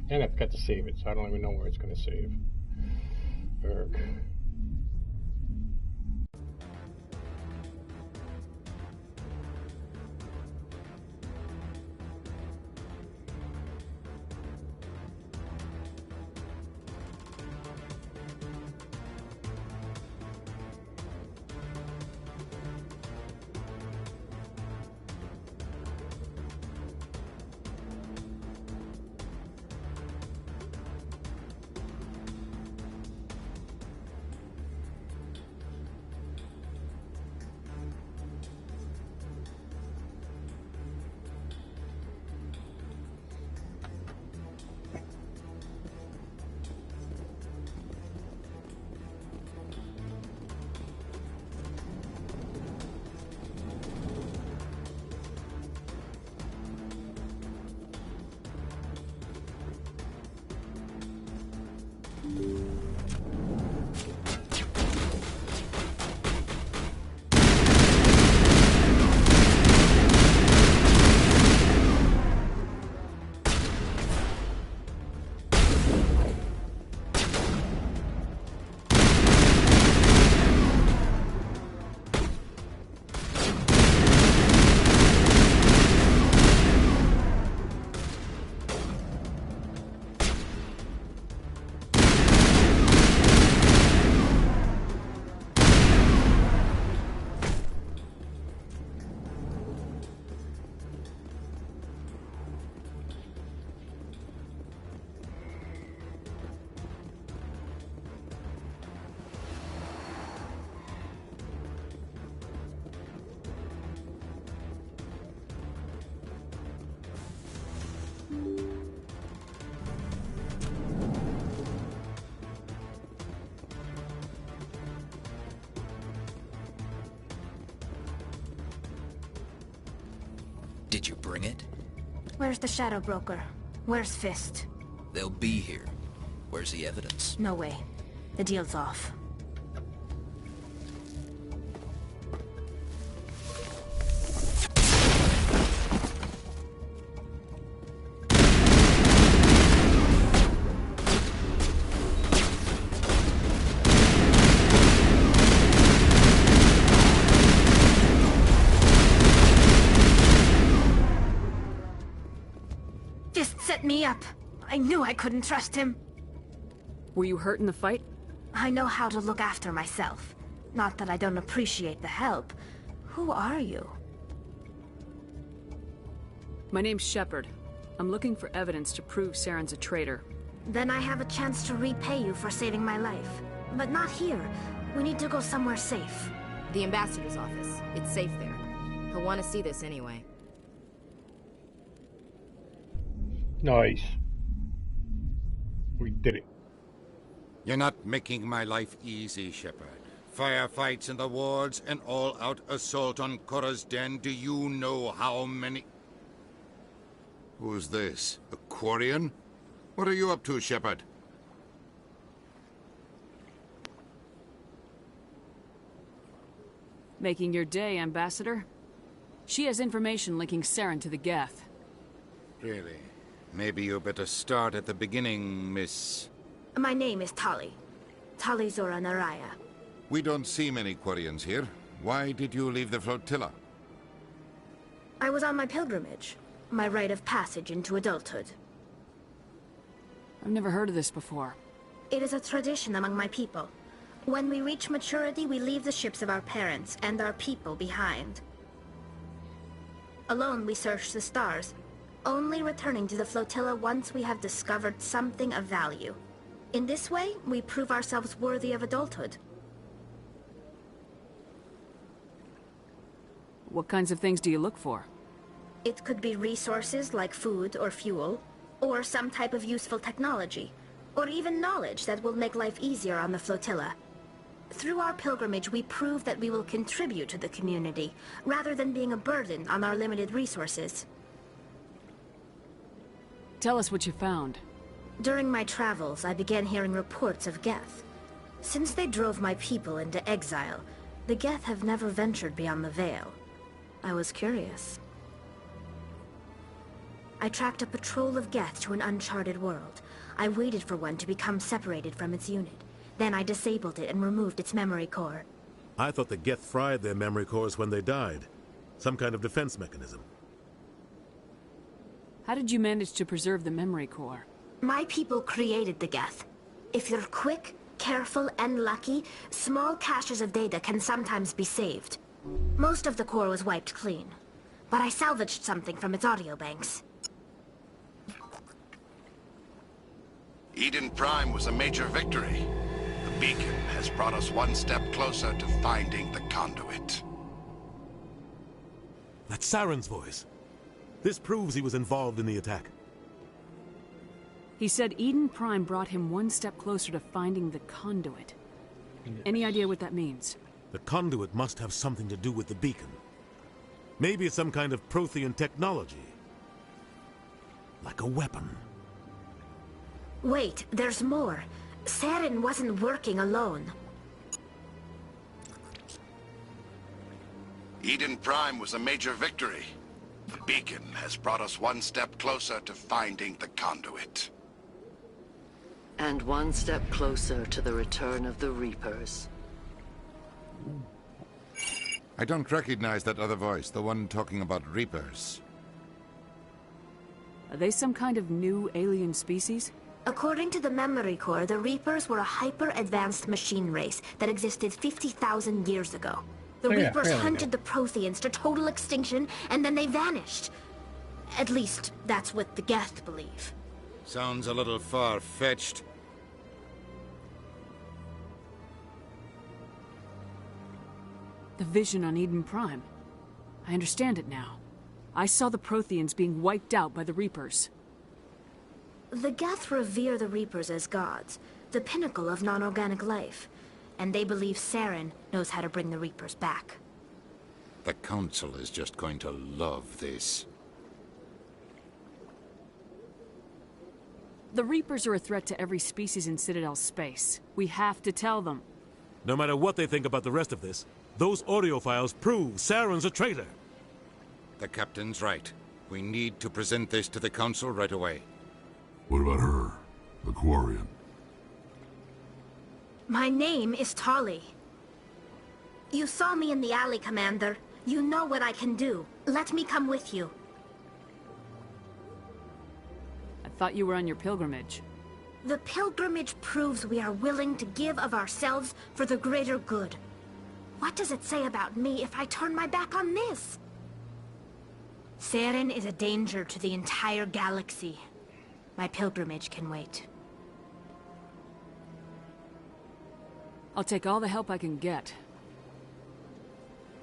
And I forgot to save it, so I don't even know where it's going to save. Erg. Did you bring it? Where's the Shadow Broker? Where's Fist? They'll be here. Where's the evidence? No way. The deal's off. Me up. I knew I couldn't trust him. Were you hurt in the fight? I know how to look after myself. Not that I don't appreciate the help. Who are you? My name's Shepard. I'm looking for evidence to prove Saren's a traitor. Then I have a chance to repay you for saving my life. But not here. We need to go somewhere safe. The ambassador's office. It's safe there. He'll want to see this anyway. Nice. We did it. You're not making my life easy, Shepard. Firefights in the wards, an all-out assault on Korra's den. Do you know how many... Who's this? A Quarian? What are you up to, Shepard? Making your day, Ambassador. She has information linking Saren to the Geth. Really? Maybe you better start at the beginning, Miss... My name is Tali. Tali Zora Naraya. We don't see many Quarians here. Why did you leave the flotilla? I was on my pilgrimage. My rite of passage into adulthood. I've never heard of this before. It is a tradition among my people. When we reach maturity, we leave the ships of our parents and our people behind. Alone, we search the stars, only returning to the flotilla once we have discovered something of value. In this way, we prove ourselves worthy of adulthood. What kinds of things do you look for? It could be resources like food or fuel, or some type of useful technology, or even knowledge that will make life easier on the flotilla. Through our pilgrimage, we prove that we will contribute to the community, rather than being a burden on our limited resources. Tell us what you found. During my travels, I began hearing reports of Geth. Since they drove my people into exile, the Geth have never ventured beyond the Veil. I was curious. I tracked a patrol of Geth to an uncharted world. I waited for one to become separated from its unit. Then I disabled it and removed its memory core. I thought the Geth fried their memory cores when they died. Some kind of defense mechanism. How did you manage to preserve the memory core? My people created the Geth. If you're quick, careful, and lucky, small caches of data can sometimes be saved. Most of the core was wiped clean, but I salvaged something from its audio banks. Eden Prime was a major victory. The beacon has brought us one step closer to finding the conduit. That's Saren's voice. This proves he was involved in the attack. He said Eden Prime brought him one step closer to finding the conduit. Yes. Any idea what that means? The conduit must have something to do with the beacon. Maybe it's some kind of Prothean technology. Like a weapon. Wait, there's more. Saren wasn't working alone. Eden Prime was a major victory. The beacon has brought us one step closer to finding the conduit. And one step closer to the return of the Reapers. I don't recognize that other voice, the one talking about Reapers. Are they some kind of new alien species? According to the memory core, the Reapers were a hyper-advanced machine race that existed 50,000 years ago. The Reapers hunted the Protheans to total extinction, and then they vanished. At least, that's what the Geth believe. Sounds a little far-fetched. The vision on Eden Prime. I understand it now. I saw the Protheans being wiped out by the Reapers. The Geth revere the Reapers as gods, the pinnacle of non-organic life. And they believe Saren knows how to bring the Reapers back. The Council is just going to love this. The Reapers are a threat to every species in Citadel space. We have to tell them. No matter what they think about the rest of this, those audio files prove Saren's a traitor. The Captain's right. We need to present this to the Council right away. What about her? The Quarian? My name is Tali. You saw me in the alley, Commander. You know what I can do. Let me come with you. I thought you were on your pilgrimage. The pilgrimage proves we are willing to give of ourselves for the greater good. What does it say about me if I turn my back on this? Saren is a danger to the entire galaxy. My pilgrimage can wait. I'll take all the help I can get.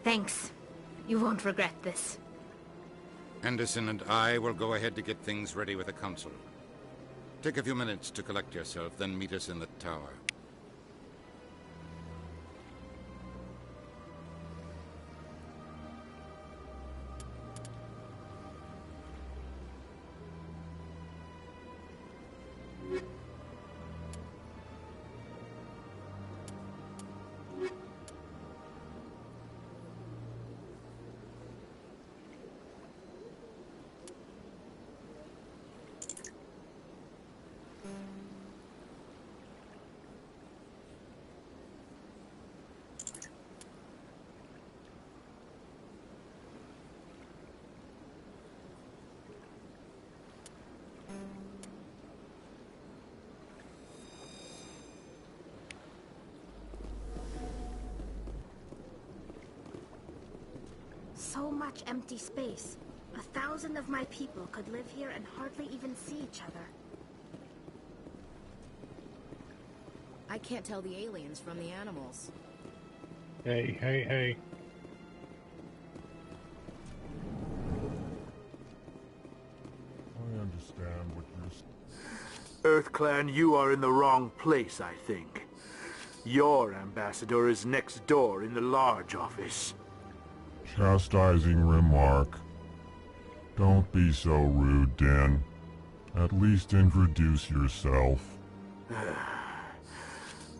Thanks. You won't regret this. Anderson and I will go ahead to get things ready with the Council. Take a few minutes to collect yourself, then meet us in the tower. So much empty space. 1,000 of my people could live here and hardly even see each other. I can't tell the aliens from the animals. Hey, hey, hey. I understand what you're... EarthClan, you are in the wrong place, I think. Your ambassador is next door in the large office. Chastising remark. Don't be so rude, Den. At least introduce yourself.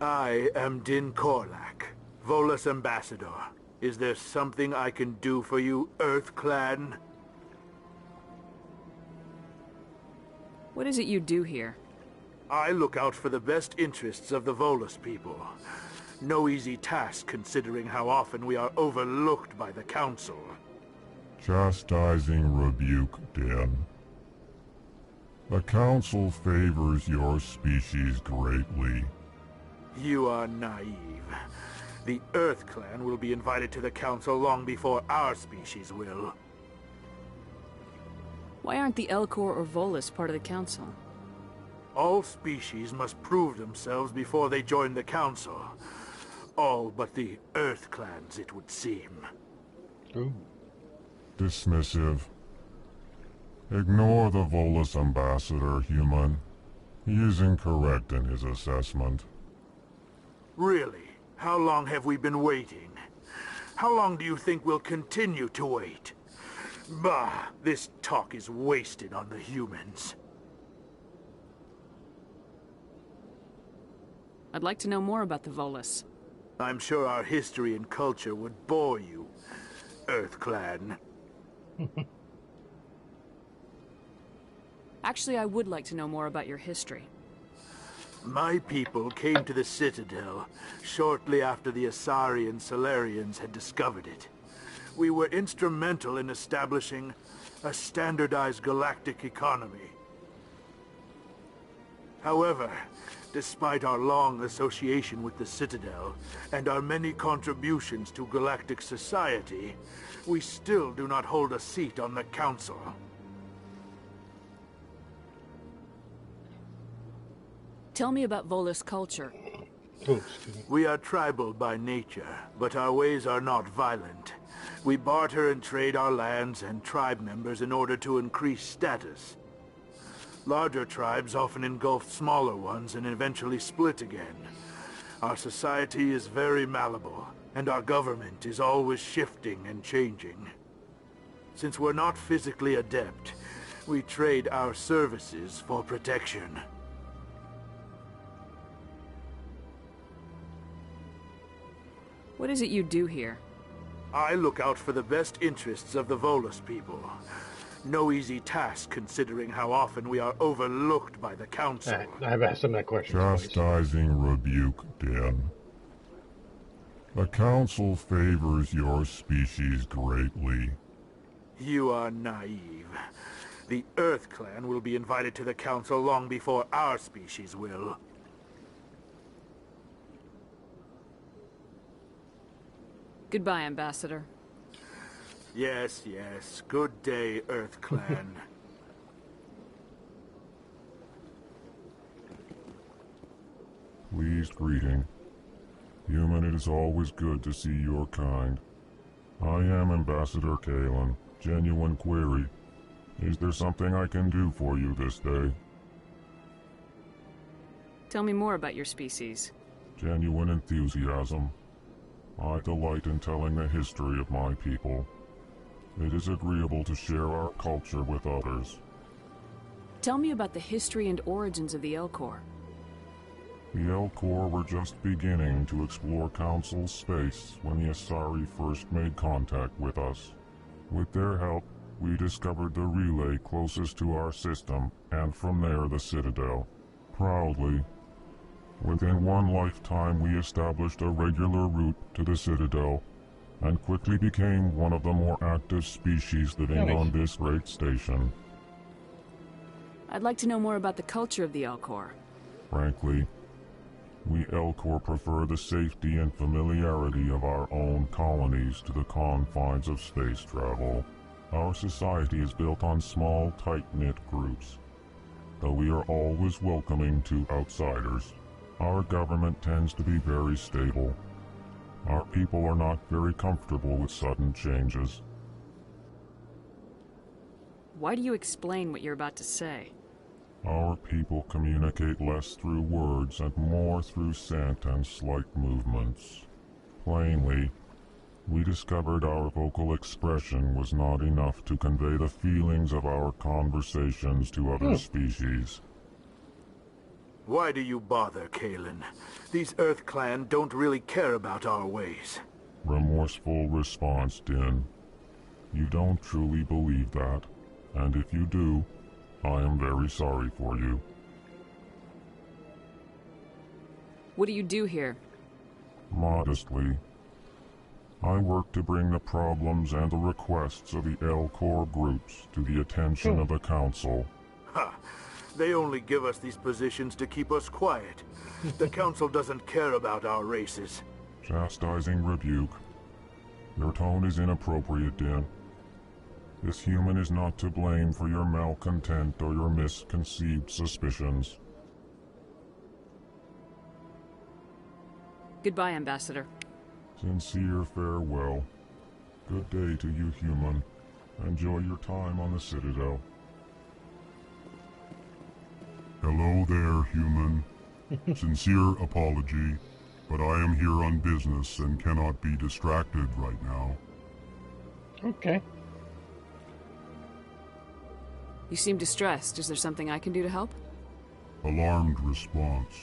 I am Din Korlak, Volus ambassador. Is there something I can do for you, EarthClan? What is it you do here? I look out for the best interests of the Volus people. No easy task considering how often we are overlooked by the Council. Chastising rebuke, Den. The Council favors your species greatly. You are naive. The Earth Clan will be invited to the Council long before our species will. Why aren't the Alcor or Volus part of the Council? All species must prove themselves before they join the Council. All but the Earth Clans, it would seem. Ooh. Dismissive. Ignore the Volus ambassador, human. He is incorrect in his assessment. Really? How long have we been waiting? How long do you think we'll continue to wait? Bah, this talk is wasted on the humans. I'd like to know more about the Volus. I'm sure our history and culture would bore you, Earth Clan. Actually, I would like to know more about your history. My people came to the Citadel shortly after the Asari and Solarians had discovered it. We were instrumental in establishing a standardized galactic economy. However, despite our long association with the Citadel and our many contributions to galactic society, we still do not hold a seat on the Council. Tell me about Volus culture. We are tribal by nature, but our ways are not violent. We barter and trade our lands and tribe members in order to increase status. Larger tribes often engulf smaller ones and eventually split again. Our society is very malleable, and our government is always shifting and changing. Since we're not physically adept, we trade our services for protection. What is it you do here? I look out for the best interests of the Volus people. No easy task considering how often we are overlooked by the Council. I've asked him that question. Chastising rebuke, Den. The Council favors your species greatly. You are naive. The Earth Clan will be invited to the Council long before our species will. Goodbye, Ambassador. Yes, yes. Good day, Earth Clan. Pleased greeting. Human, it is always good to see your kind. I am Ambassador Kalen. Genuine query. Is there something I can do for you this day? Tell me more about your species. Genuine enthusiasm. I delight in telling the history of my people. It is agreeable to share our culture with others. Tell me about the history and origins of the Alcor. The Alcor were just beginning to explore Council space when the Asari first made contact with us. With their help, we discovered the relay closest to our system, and from there the Citadel. Proudly, within one lifetime we established a regular route to the Citadel, and quickly became one of the more active species living on this great station. I'd like to know more about the culture of the Alcor. Frankly, we Alcor prefer the safety and familiarity of our own colonies to the confines of space travel. Our society is built on small, tight-knit groups, though we are always welcoming to outsiders. Our government tends to be very stable. Our people are not very comfortable with sudden changes. Why do you explain what you're about to say? Our people communicate less through words and more through scent and slight movements. Plainly, we discovered our vocal expression was not enough to convey the feelings of our conversations to other species. Why do you bother, Kalen? These Earth Clan don't really care about our ways. Remorseful response, Din. You don't truly believe that, and if you do, I am very sorry for you. What do you do here? Modestly, I work to bring the problems and the requests of the Alcor groups to the attention of the Council. Ha! They only give us these positions to keep us quiet. The Council doesn't care about our races. Chastising rebuke. Your tone is inappropriate, Din. This human is not to blame for your malcontent or your misconceived suspicions. Goodbye, Ambassador. Sincere farewell. Good day to you, human. Enjoy your time on the Citadel. Hello there, human. Sincere apology, but I am here on business and cannot be distracted right now. Okay. You seem distressed. Is there something I can do to help? Alarmed response.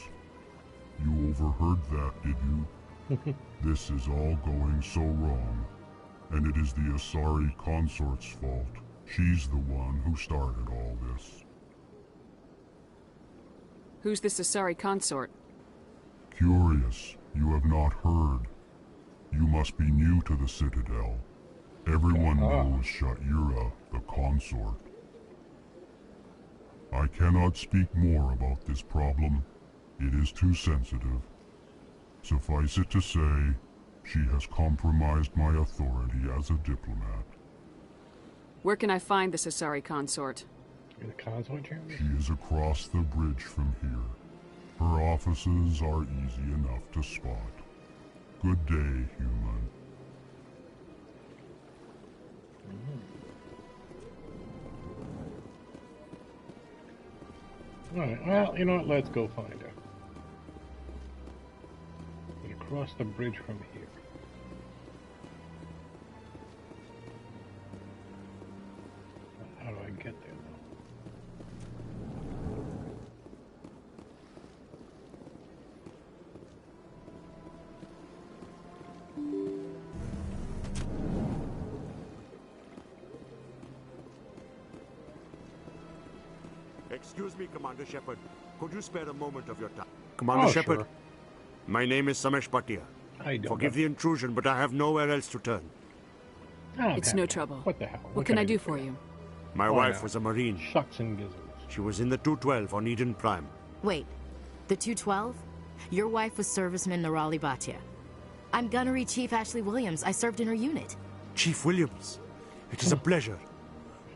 You overheard that, did you? This is all going so wrong, and it is the Asari Consort's fault. She's the one who started all this. Who's this Asari Consort? Curious, you have not heard. You must be new to the Citadel. Everyone knows Sha'ira, the consort. I cannot speak more about this problem. It is too sensitive. Suffice it to say, she has compromised my authority as a diplomat. Where can I find this Asari Consort? In the consort chamber? She is across the bridge from here. Her offices are easy enough to spot. Good day, human. Alright, well, you know what? Let's go find her. We cross the bridge from here. How do I get there, Excuse me, Commander Shepard. Could you spare a moment of your time? Commander Shepard, sure. My name is Samesh Bhatia. Forgive the intrusion, but I have nowhere else to turn. It's no trouble. What the hell? What can I do for you? My wife was a Marine. Shucks and gizzards. She was in the 212 on Eden Prime. Wait, the 212? Your wife was serviceman Nirali Bhatia. I'm Gunnery Chief Ashley Williams. I served in her unit. Chief Williams, it is a pleasure.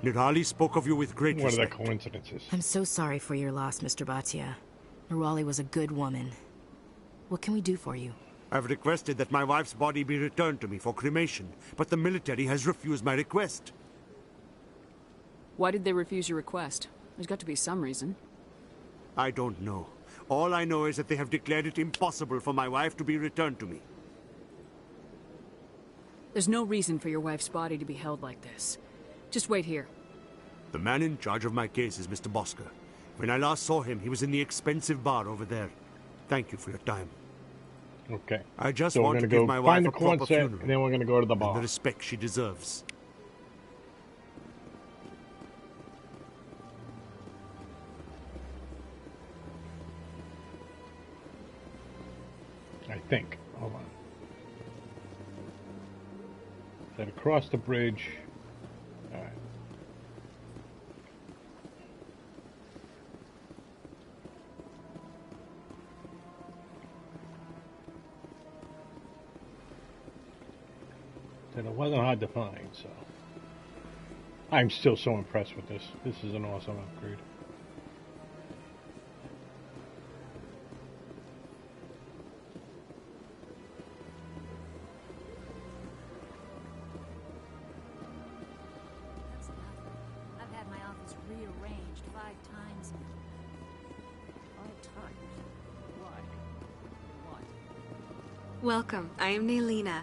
Nirali spoke of you with great respect. What are the coincidences? I'm so sorry for your loss, Mr. Bhatia. Nirali was a good woman. What can we do for you? I've requested that my wife's body be returned to me for cremation, but the military has refused my request. Why did they refuse your request? There's got to be some reason. I don't know. All I know is that they have declared it impossible for my wife to be returned to me. There's no reason for your wife's body to be held like this. Just wait here. The man in charge of my case is Mr. Bosker. When I last saw him, he was in the expensive bar over there. Thank you for your time. Okay. I just so want to give my wife a proper funeral, and then we're going to go to the bar. And the respect she deserves. I think. Hold on. Then across the bridge. Alright. Then it wasn't hard to find, so. I'm still so impressed with this. This is an awesome upgrade. Welcome. I am Naylina.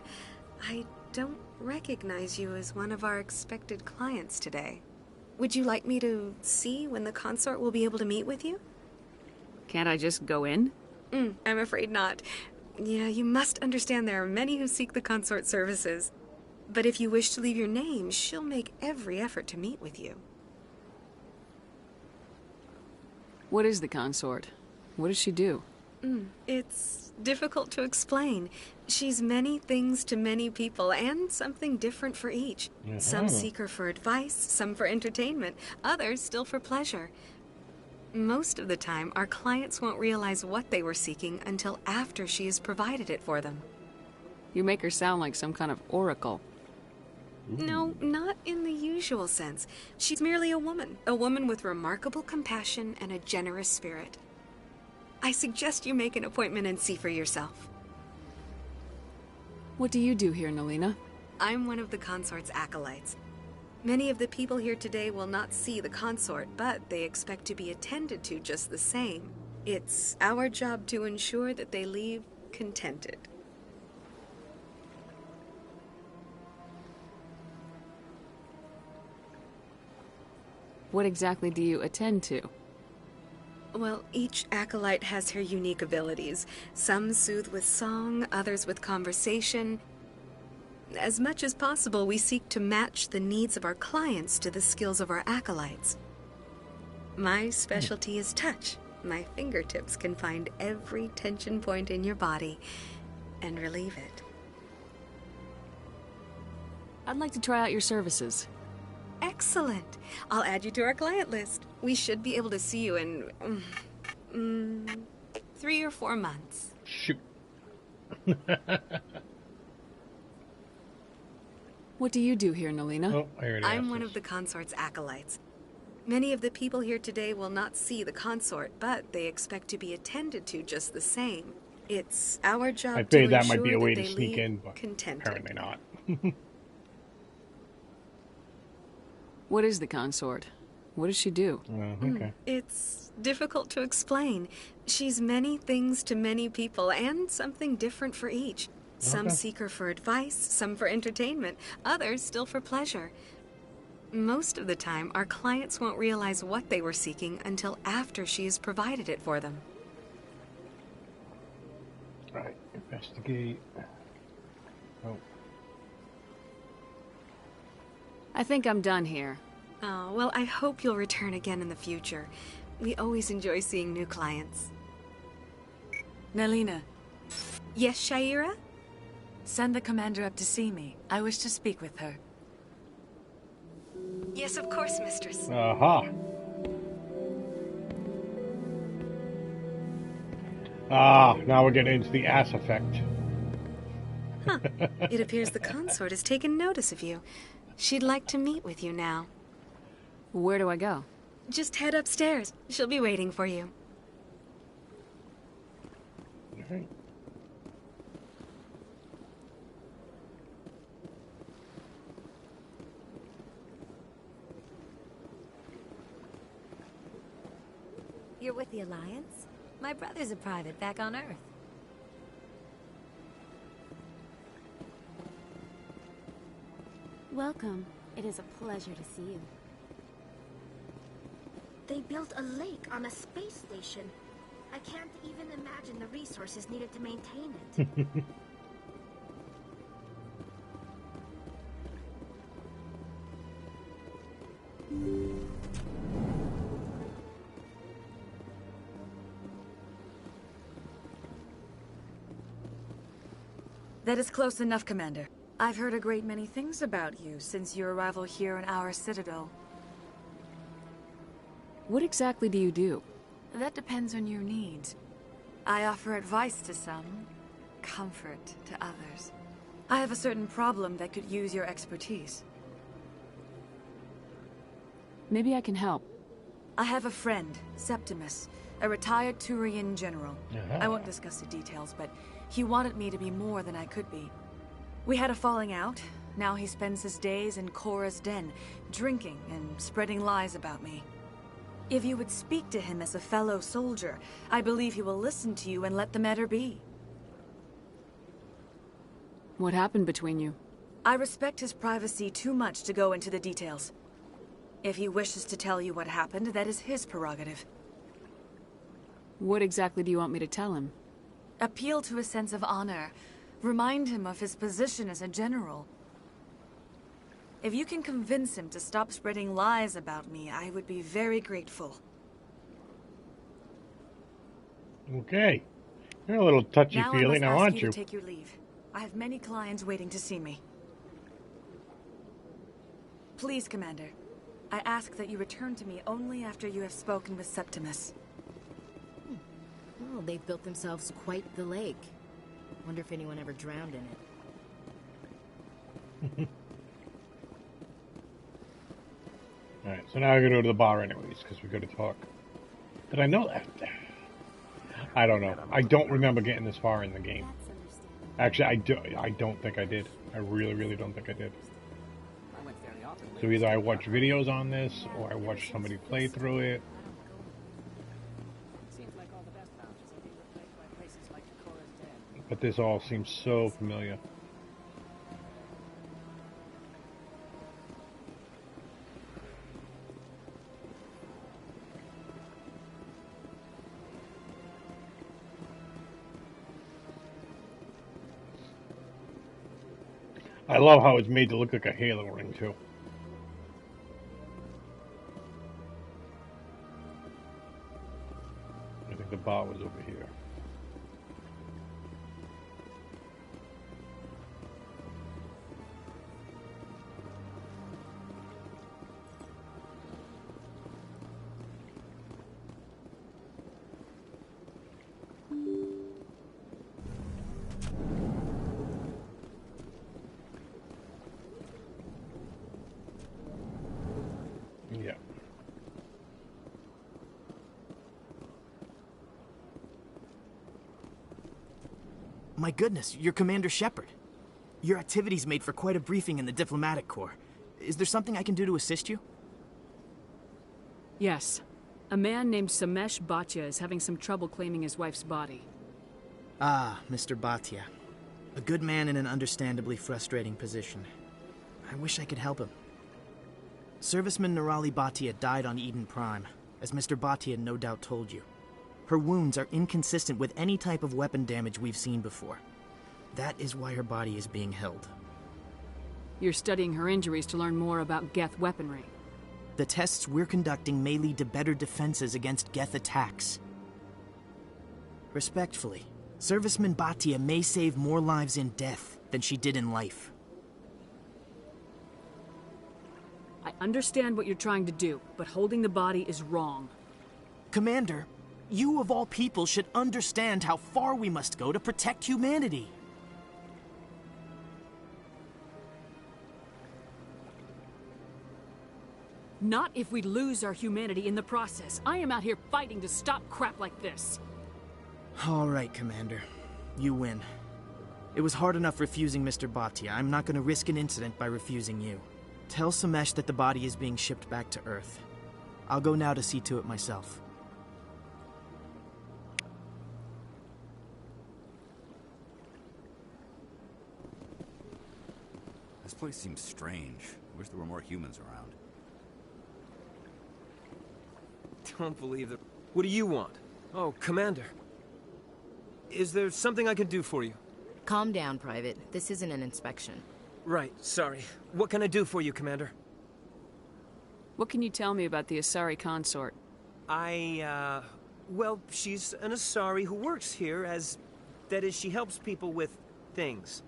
I don't recognize you as one of our expected clients today. Would you like me to see when the consort will be able to meet with you? Can't I just go in? I'm afraid not. Yeah, you must understand there are many who seek the consort services. But if you wish to leave your name, she'll make every effort to meet with you. What is the consort? What does she do? It's difficult to explain. She's many things to many people, and something different for each. Some seek her for advice, some for entertainment, others still for pleasure. Most of the time, our clients won't realize what they were seeking until after she has provided it for them. You make her sound like some kind of oracle. No, not in the usual sense. She's merely a woman with remarkable compassion and a generous spirit. I suggest you make an appointment and see for yourself. What do you do here, Nelina? I'm one of the consort's acolytes. Many of the people here today will not see the consort, but they expect to be attended to just the same. It's our job to ensure that they leave contented. What exactly do you attend to? Well, each acolyte has her unique abilities. Some soothe with song, others with conversation. As much as possible, we seek to match the needs of our clients to the skills of our acolytes. My specialty is touch. My fingertips can find every tension point in your body and relieve it. I'd like to try out your services. Excellent. I'll add you to our client list. We should be able to see you in 3 or 4 months. Shoot. What do you do here, Nelina? Oh, I already I'm asked one this. of the consort's acolytes. Many of the people here today will not see the consort, but they expect to be attended to just the same. It's our job I to figured that ensure might be a way that to they sneak leave in, but contented. apparently not. What is the consort? What does she do? Okay. It's difficult to explain. She's many things to many people, and something different for each. Some Okay. seek her for advice, some for entertainment, others still for pleasure. Most of the time, our clients won't realize what they were seeking until after she has provided it for them. Alright, investigate. Oh. I think I'm done here. Oh, well, I hope you'll return again in the future. We always enjoy seeing new clients. Nelina. Yes, Shaira? Send the commander up to see me. I wish to speak with her. Yes, of course, mistress. Aha. Ah, now we're getting into the ass effect. Huh. It appears the consort has taken notice of you. She'd like to meet with you now. Where do I go? Just head upstairs. She'll be waiting for you. Alright. You're with the Alliance? My brother's a private back on Earth. Welcome. It is a pleasure to see you. They built a lake on a space station. I can't even imagine the resources needed to maintain it. That is close enough, Commander. I've heard a great many things about you since your arrival here in our Citadel. What exactly do you do? That depends on your needs. I offer advice to some, comfort to others. I have a certain problem that could use your expertise. Maybe I can help. I have a friend, Septimus, a retired Turian general. Uh-huh. I won't discuss the details, but he wanted me to be more than I could be. We had a falling out. Now he spends his days in Korra's den, drinking and spreading lies about me. If you would speak to him as a fellow soldier, I believe he will listen to you and let the matter be. What happened between you? I respect his privacy too much to go into the details. If he wishes to tell you what happened, that is his prerogative. What exactly do you want me to tell him? Appeal to his sense of honor. Remind him of his position as a general. If you can convince him to stop spreading lies about me, I would be very grateful. Okay. You're a little touchy-feely now, I must aren't ask you? to take your leave. I have many clients waiting to see me. Please, Commander. I ask that you return to me only after you have spoken with Septimus. Well, they've built themselves quite the lake. Wonder if anyone ever drowned in it. Alright, so now we're going to go to the bar anyways, because we got to talk. Did I know that? I don't know. I don't remember getting this far in the game. Actually, I don't think I did. I really, really don't think I did. So either I watch videos on this, or I watch somebody play through it. But this all seems so familiar. I love how it's made to look like a Halo ring, too. I think the bar was over here. Yeah. My goodness, you're Commander Shepard. Your activities made for quite a briefing in the Diplomatic Corps. Is there something I can do to assist you? Yes. A man named Samesh Bhatia is having some trouble claiming his wife's body. Ah, Mr. Bhatia. A good man in an understandably frustrating position. I wish I could help him. Serviceman Nirali Bhatia died on Eden Prime, as Mr. Bhatia no doubt told you. Her wounds are inconsistent with any type of weapon damage we've seen before. That is why her body is being held. You're studying her injuries to learn more about Geth weaponry. The tests we're conducting may lead to better defenses against Geth attacks. Respectfully, Serviceman Bhatia may save more lives in death than she did in life. I understand what you're trying to do, but holding the body is wrong. Commander, you of all people should understand how far we must go to protect humanity. Not if we lose our humanity in the process. I am out here fighting to stop crap like this. All right, Commander. You win. It was hard enough refusing Mr. Bhatia. I'm not going to risk an incident by refusing you. Tell Samesh that the body is being shipped back to Earth. I'll go now to see to it myself. This place seems strange. I wish there were more humans around. Don't believe it. What do you want? Oh, Commander. Is there something I can do for you? Calm down, Private. This isn't an inspection. Right, sorry. What can I do for you, Commander? What can you tell me about the Asari Consort? Well, she's an Asari who works here as... That is, she helps people with things.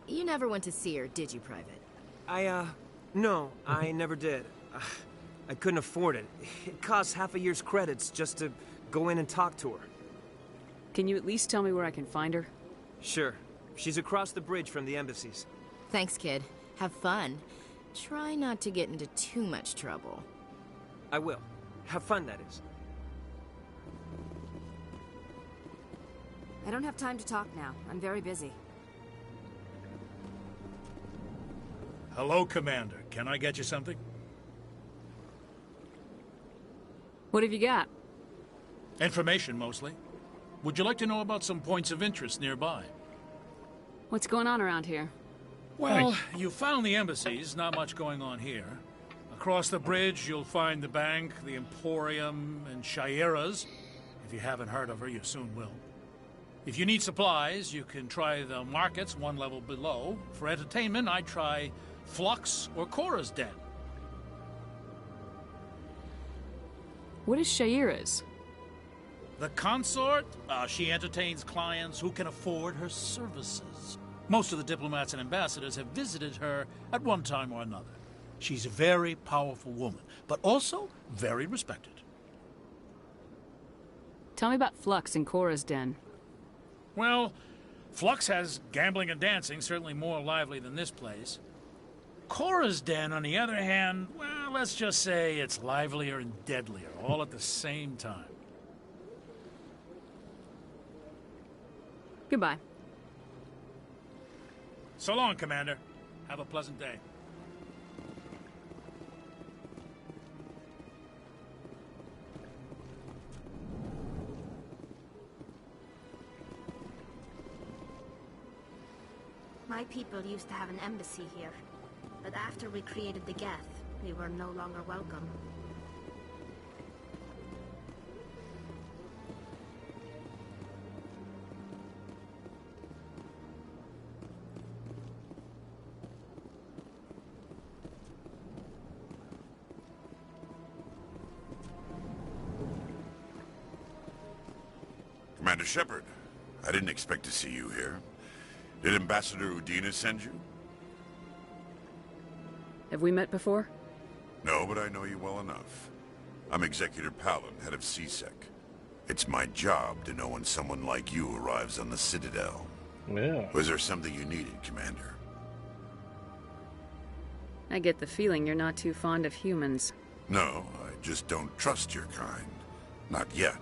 You never went to see her, did you, Private? No, I never did. I couldn't afford it. It costs half a year's credits just to go in and talk to her. Can you at least tell me where I can find her? Sure. She's across the bridge from the embassies. Thanks, kid. Have fun. Try not to get into too much trouble. I will. Have fun, that is. I don't have time to talk now. I'm very busy. Hello, Commander. Can I get you something? What have you got? Information, mostly. Would you like to know about some points of interest nearby? What's going on around here? Well, you found the embassies. Not much going on here. Across the bridge, you'll find the bank, the Emporium, and Shaira's. If you haven't heard of her, you soon will. If you need supplies, you can try the markets one level below. For entertainment, I'd try Flux or Cora's Den. What is Shaira's? The consort? She entertains clients who can afford her services. Most of the diplomats and ambassadors have visited her at one time or another. She's a very powerful woman, but also very respected. Tell me about Flux and Cora's den. Well, Flux has gambling and dancing, certainly more lively than this place. Cora's den, on the other hand, well, let's just say it's livelier and deadlier, all at the same time. Goodbye. So long, Commander. Have a pleasant day. My people used to have an embassy here, but after we created the Geth, we were no longer welcome. Commander Shepard, I didn't expect to see you here. Did Ambassador Udina send you? Have we met before? No, but I know you well enough. I'm Executor Palin, head of CSEC. It's my job to know when someone like you arrives on the Citadel. Yeah. Was there something you needed, Commander? I get the feeling you're not too fond of humans. No, I just don't trust your kind. Not yet.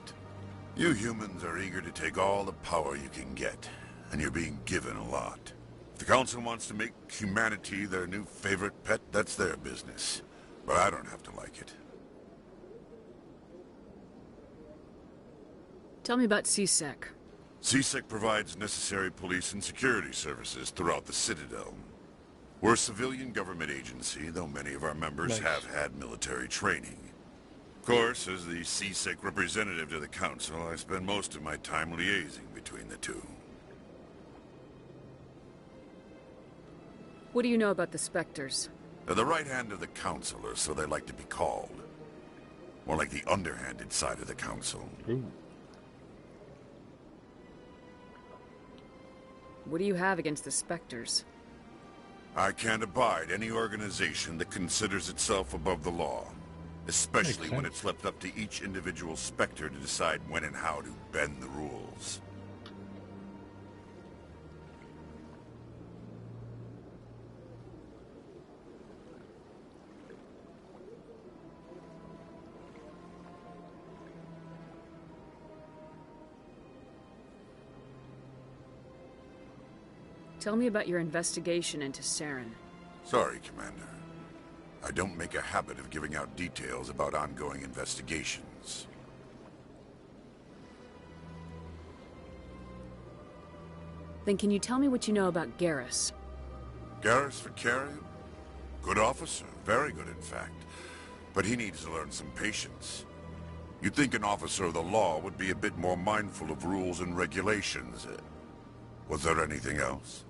You humans are eager to take all the power you can get, and you're being given a lot. If the Council wants to make humanity their new favorite pet, that's their business. But I don't have to like it. Tell me about CSEC. CSEC provides necessary police and security services throughout the Citadel. We're a civilian government agency, though many of our members have had military training. Of course, as the CSEC representative to the Council, I spend most of my time liaising between the two. What do you know about the Spectres? They're the right hand of the Council, or so they like to be called. More like the underhanded side of the Council. Ooh. What do you have against the Spectres? I can't abide any organization that considers itself above the law. Especially when it's left up to each individual Spectre to decide when and how to bend the rules. Tell me about your investigation into Saren. Sorry, Commander. I don't make a habit of giving out details about ongoing investigations. Then can you tell me what you know about Garrus? Garrus Vakarian? Good officer, very good in fact. But he needs to learn some patience. You'd think an officer of the law would be a bit more mindful of rules and regulations. Was there anything else?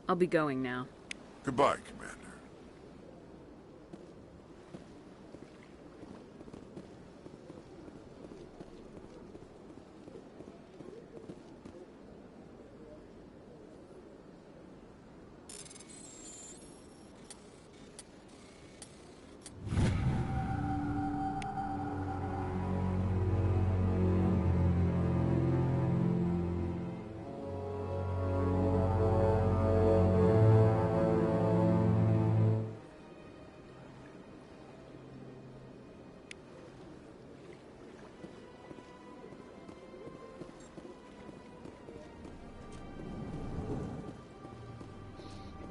I'll be going now. Goodbye, Commander.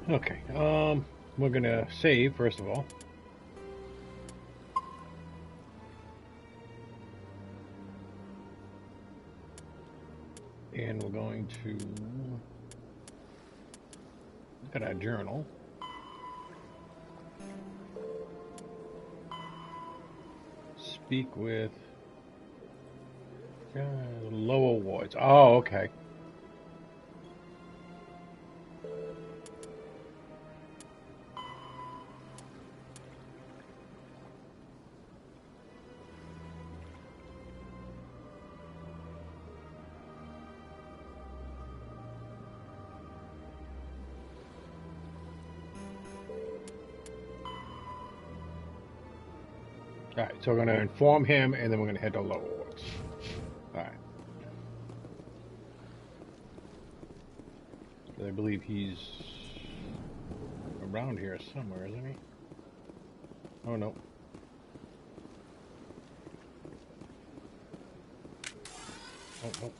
Okay, we're gonna save first of all. And we're going to look at our journal. Speak with lower wards. Oh, okay. Alright, so we're going to inform him, and then we're going to head to Lower Wards. Alright. I believe he's around here somewhere, isn't he? Oh, no. Oh, oh.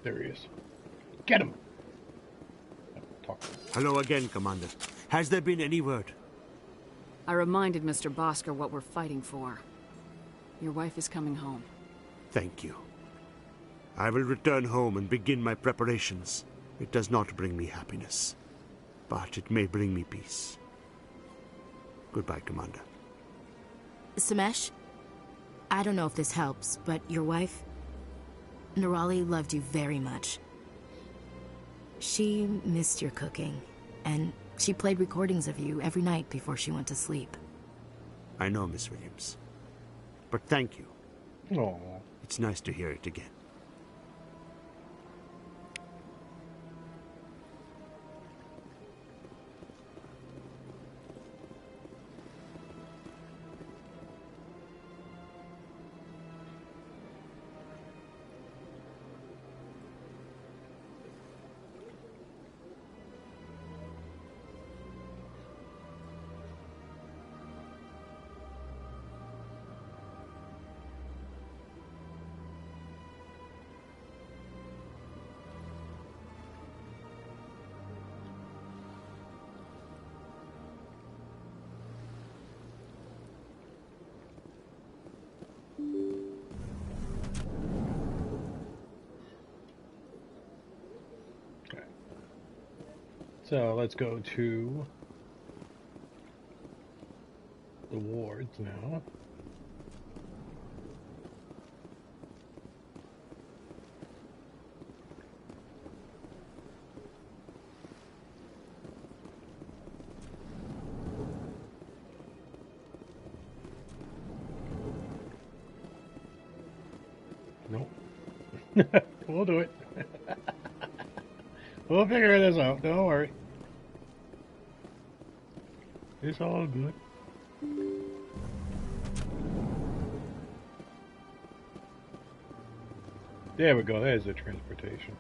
There he is. Get him! Hello again, Commander. Has there been any word? I reminded Mr. Bosker what we're fighting for. Your wife is coming home. Thank you. I will return home and begin my preparations. It does not bring me happiness, but it may bring me peace. Goodbye, Commander. Samesh, I don't know if this helps, but your wife, Nerali, loved you very much. She missed your cooking, and she played recordings of you every night before she went to sleep. I know, Miss Williams. But thank you. Aww. It's nice to hear it again. So let's go to the wards now. Nope. We'll do it. We'll figure this out. Don't worry. It's all good. There we go. There's the transportation.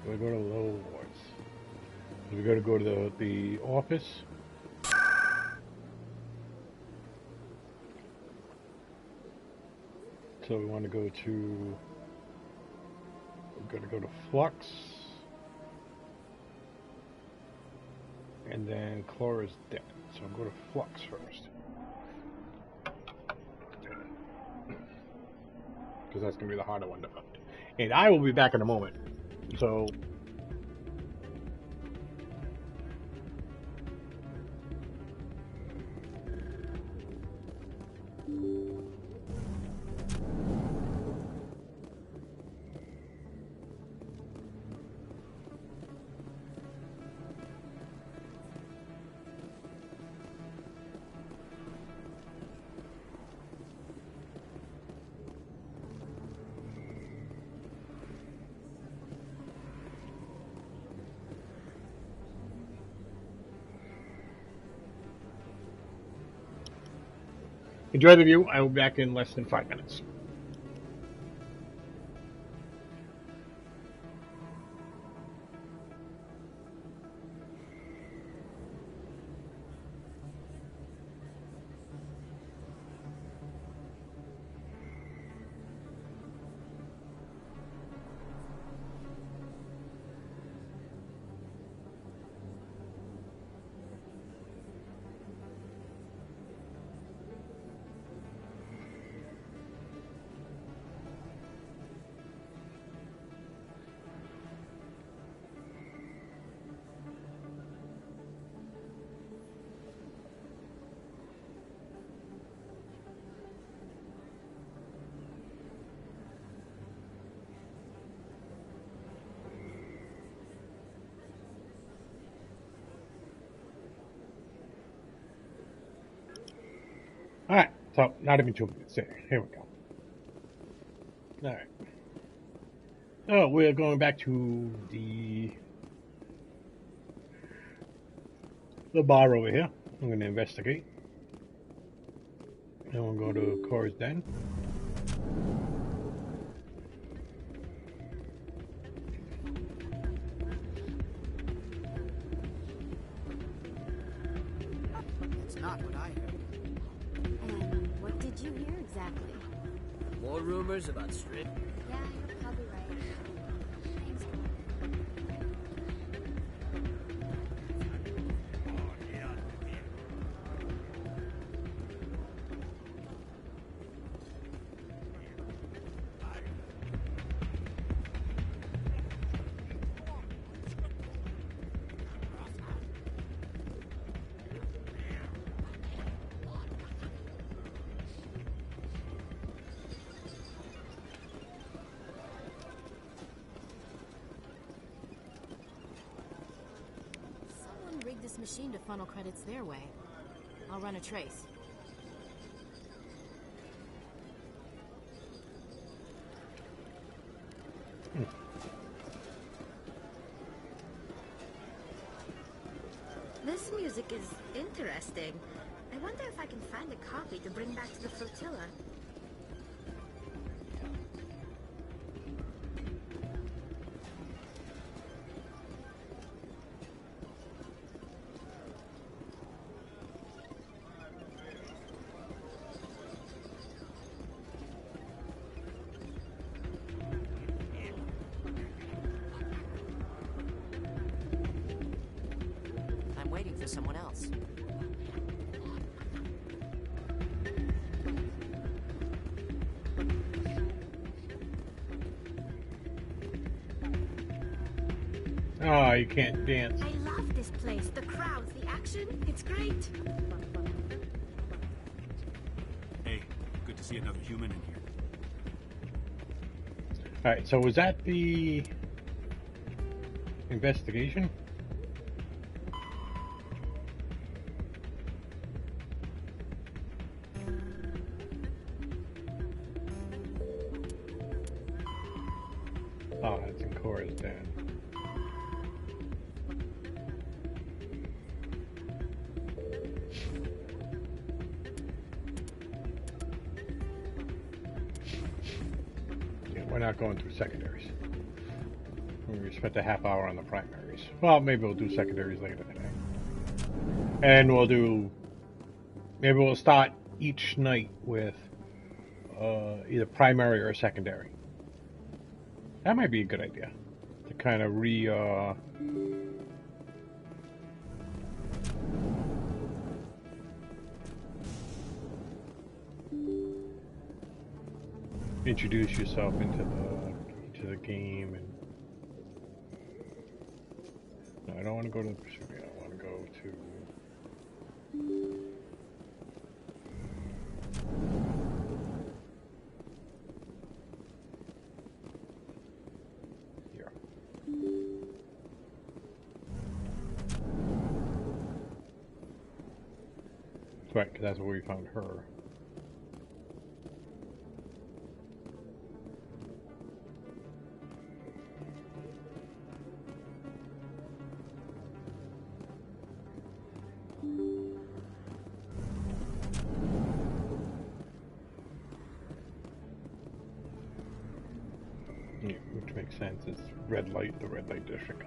We go to Lower Wards. We got to go to the office. So we want to go to. We're going to go to Flux. And then Chlora's dead. So I'll go to Flux first. Because that's going to be the harder one to find. And I will be back in a moment. So. Enjoy the view. I will be back in less than 5 minutes. Alright, so not even 2 minutes. Here we go. Alright. Oh, we're going back to the bar over here. I'm going to investigate. Then we'll go to Cora's Den. It's not what I heard. And what did you hear exactly? More rumors about strip. Yeah, you're probably right. Thanks. Rigged this machine to funnel credits their way. I'll run a trace. This music is interesting. I wonder if I can find a copy to bring back to the flotilla. Someone else. Oh, you can't dance. I love this place. The crowds, the action, it's great. Hey, good to see another human in here. Alright, so was that the investigation? Oh, it's in Cora's Den. Yeah, we're not going through secondaries. We spent a half hour on the primaries. Well, maybe we'll do secondaries later today. And we'll do... Maybe we'll start each night with either primary or secondary. That might be a good idea to kind of introduce yourself into the game. And no, I don't want to go to the Presidium. I want to go to right, because that's where we found her. Yeah, which makes sense. It's red light, the red light district.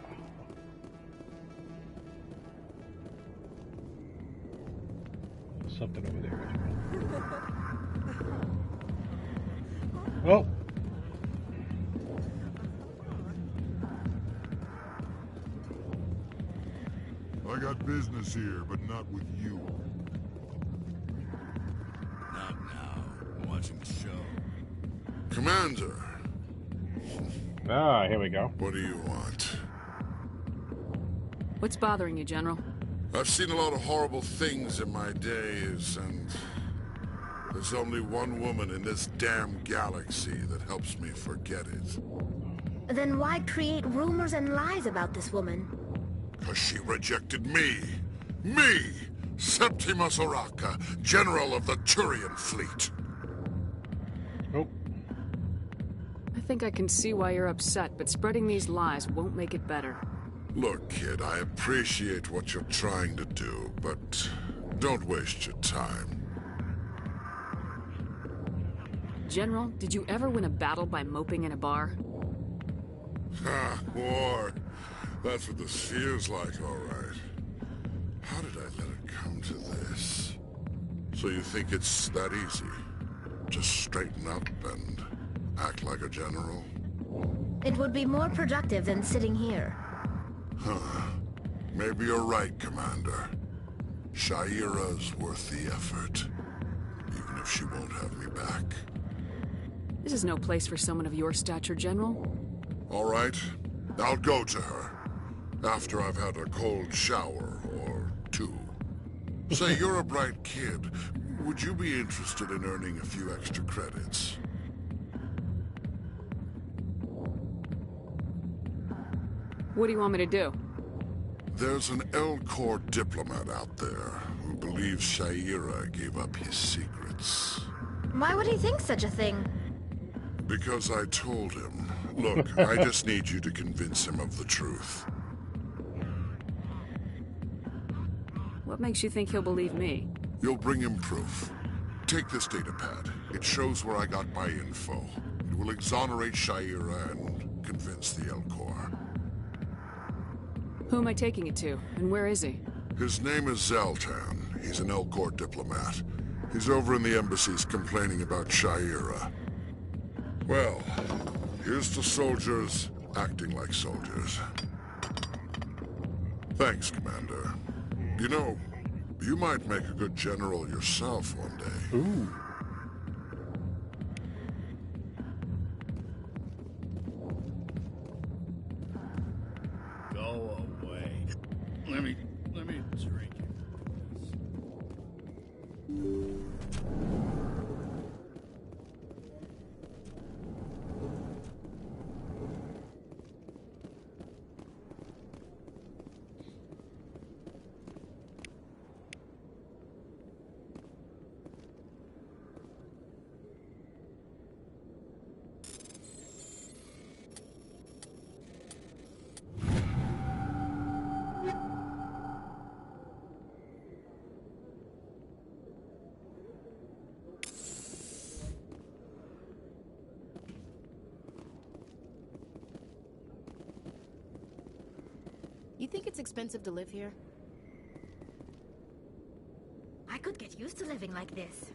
Something over there as well. I got business here, but not with you. Not now. I'm watching the show. Commander. Ah, here we go. What do you want? What's bothering you, General? I've seen a lot of horrible things in my days, and there's only one woman in this damn galaxy that helps me forget it. Then why create rumors and lies about this woman? Because she rejected me! Me! Septimus Oraka, General of the Turian Fleet! Oh. I think I can see why you're upset, but spreading these lies won't make it better. Look, kid, I appreciate what you're trying to do, but don't waste your time. General, did you ever win a battle by moping in a bar? Ha, war. That's what this feels like, all right. How did I let it come to this? So you think it's that easy? Just straighten up and act like a general? It would be more productive than sitting here. Huh. Maybe you're right, Commander. Shaira's worth the effort. Even if she won't have me back. This is no place for someone of your stature, General. All right. I'll go to her. After I've had a cold shower or two. Say, you're a bright kid. Would you be interested in earning a few extra credits? What do you want me to do? There's an Alcor diplomat out there who believes Shaira gave up his secrets. Why would he think such a thing? Because I told him. Look, I just need you to convince him of the truth. What makes you think he'll believe me? You'll bring him proof. Take this datapad. It shows where I got my info. It will exonerate Shaira and convince the Alcor. Who am I taking it to, and where is he? His name is Zaltan. He's an Alcor diplomat. He's over in the embassies complaining about Shaira. Well, here's to soldiers acting like soldiers. Thanks, Commander. You know, you might make a good general yourself one day. Ooh. Go away. Let me drink it. You think it's expensive to live here? I could get used to living like this.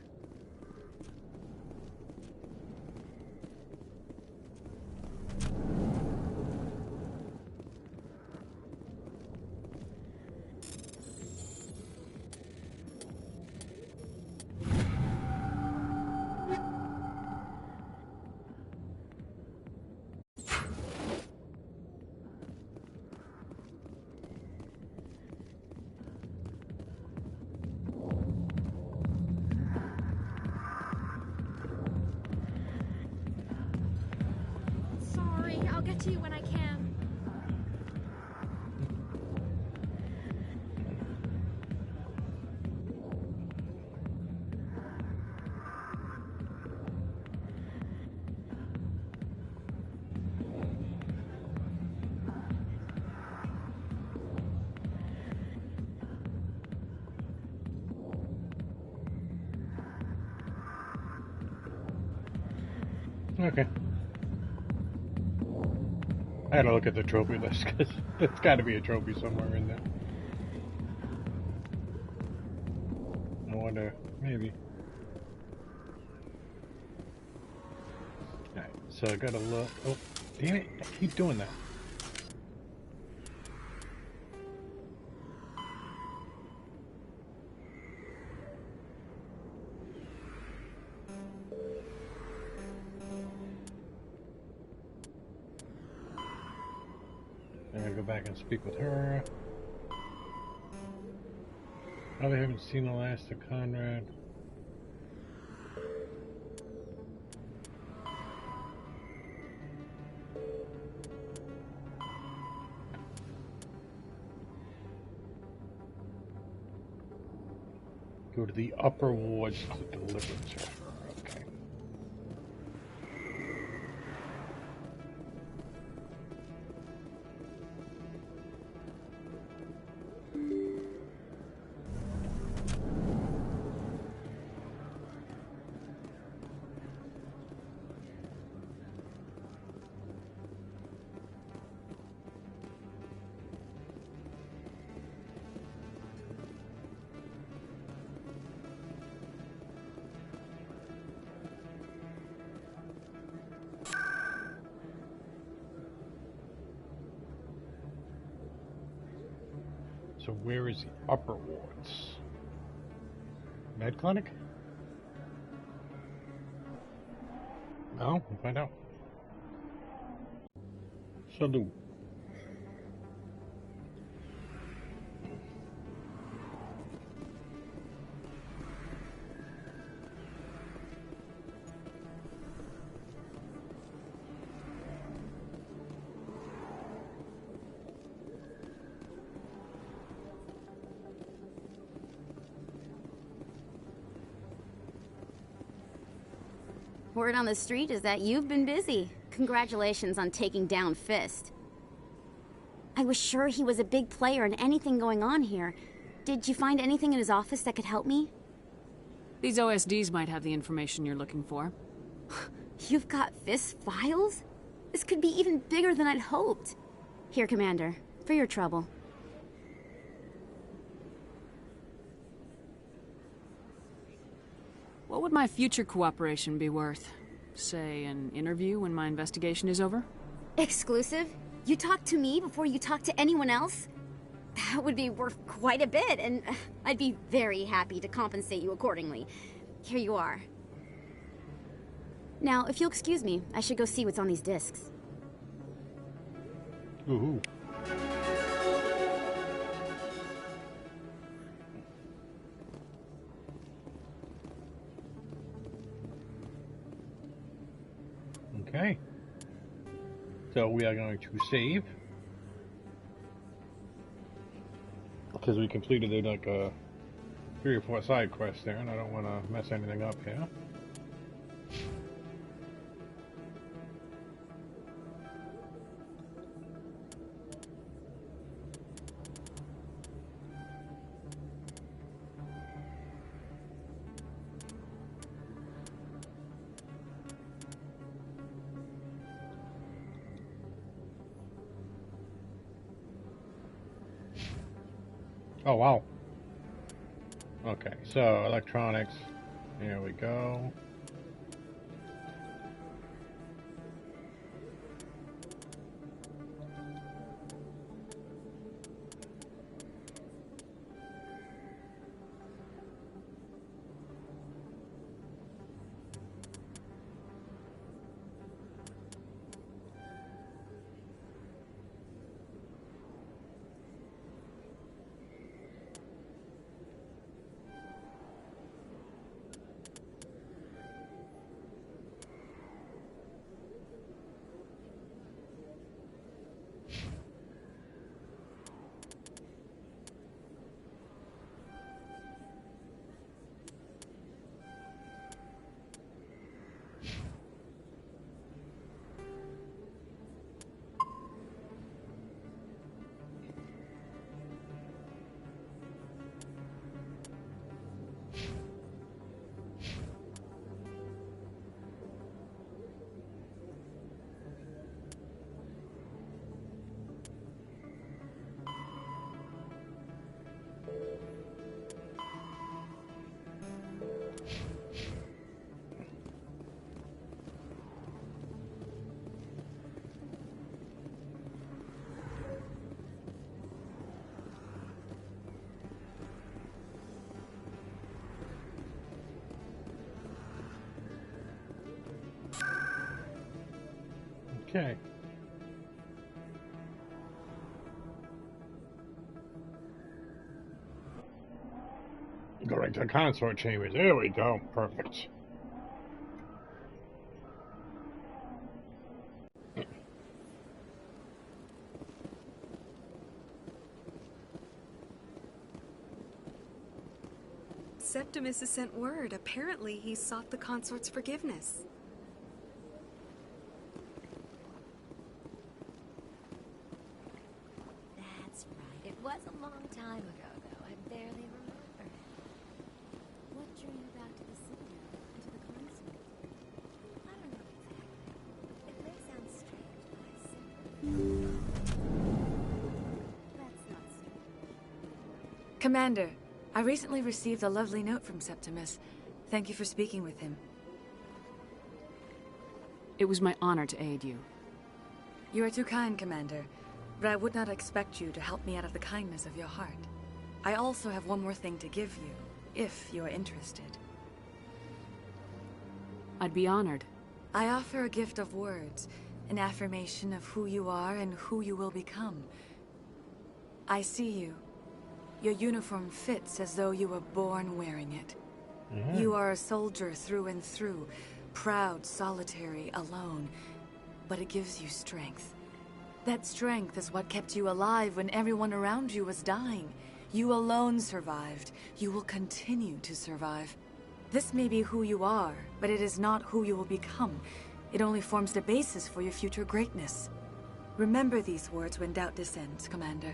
I'll get to you when I can. Okay. I gotta look at the trophy list, because there's gotta be a trophy somewhere in there. I wonder, maybe. Alright, so I gotta look. Oh, damn it, I keep doing that. I'm gonna go back and speak with her. Probably haven't seen the last of Conrad. Go to the upper wards to deliver to her. Okay. So where is the upper wards? Med clinic? No, we'll find out. Salute. Word on the street is that you've been busy. Congratulations on taking down Fist. I was sure he was a big player in anything going on here. Did you find anything in his office that could help me? These OSDs might have the information you're looking for. You've got Fist's files? This could be even bigger than I'd hoped. Here, Commander, for your trouble. What would my future cooperation be worth? Say, an interview when my investigation is over? Exclusive? You talk to me before you talk to anyone else? That would be worth quite a bit, and I'd be very happy to compensate you accordingly. Here you are. Now, if you'll excuse me, I should go see what's on these discs. Ooh. Okay. So we are going to save. Because we completed like 3 or 4 side quests there, and I don't want to mess anything up here. Oh, wow. Okay, so electronics. Here we go. Okay. Go right to the consort chambers. There we go. Perfect. Septimus has sent word. Apparently, he sought the consort's forgiveness. That's right. It was a long time ago, though. I barely remember it. What drew you back to the Citadel and to the consort? I don't know exactly. It may sound strange, but I simply... That's not strange. Commander, I recently received a lovely note from Septimus. Thank you for speaking with him. It was my honor to aid you. You are too kind, Commander, but I would not expect you to help me out of the kindness of your heart. I also have one more thing to give you, if you're interested. I'd be honored. I offer a gift of words, an affirmation of who you are and who you will become. I see you. Your uniform fits as though you were born wearing it. You are a soldier through and through, proud, solitary, alone, but it gives you strength. That strength is what kept you alive when everyone around you was dying. You alone survived. You will continue to survive. This may be who you are, but it is not who you will become. It only forms the basis for your future greatness. Remember these words when doubt descends, Commander.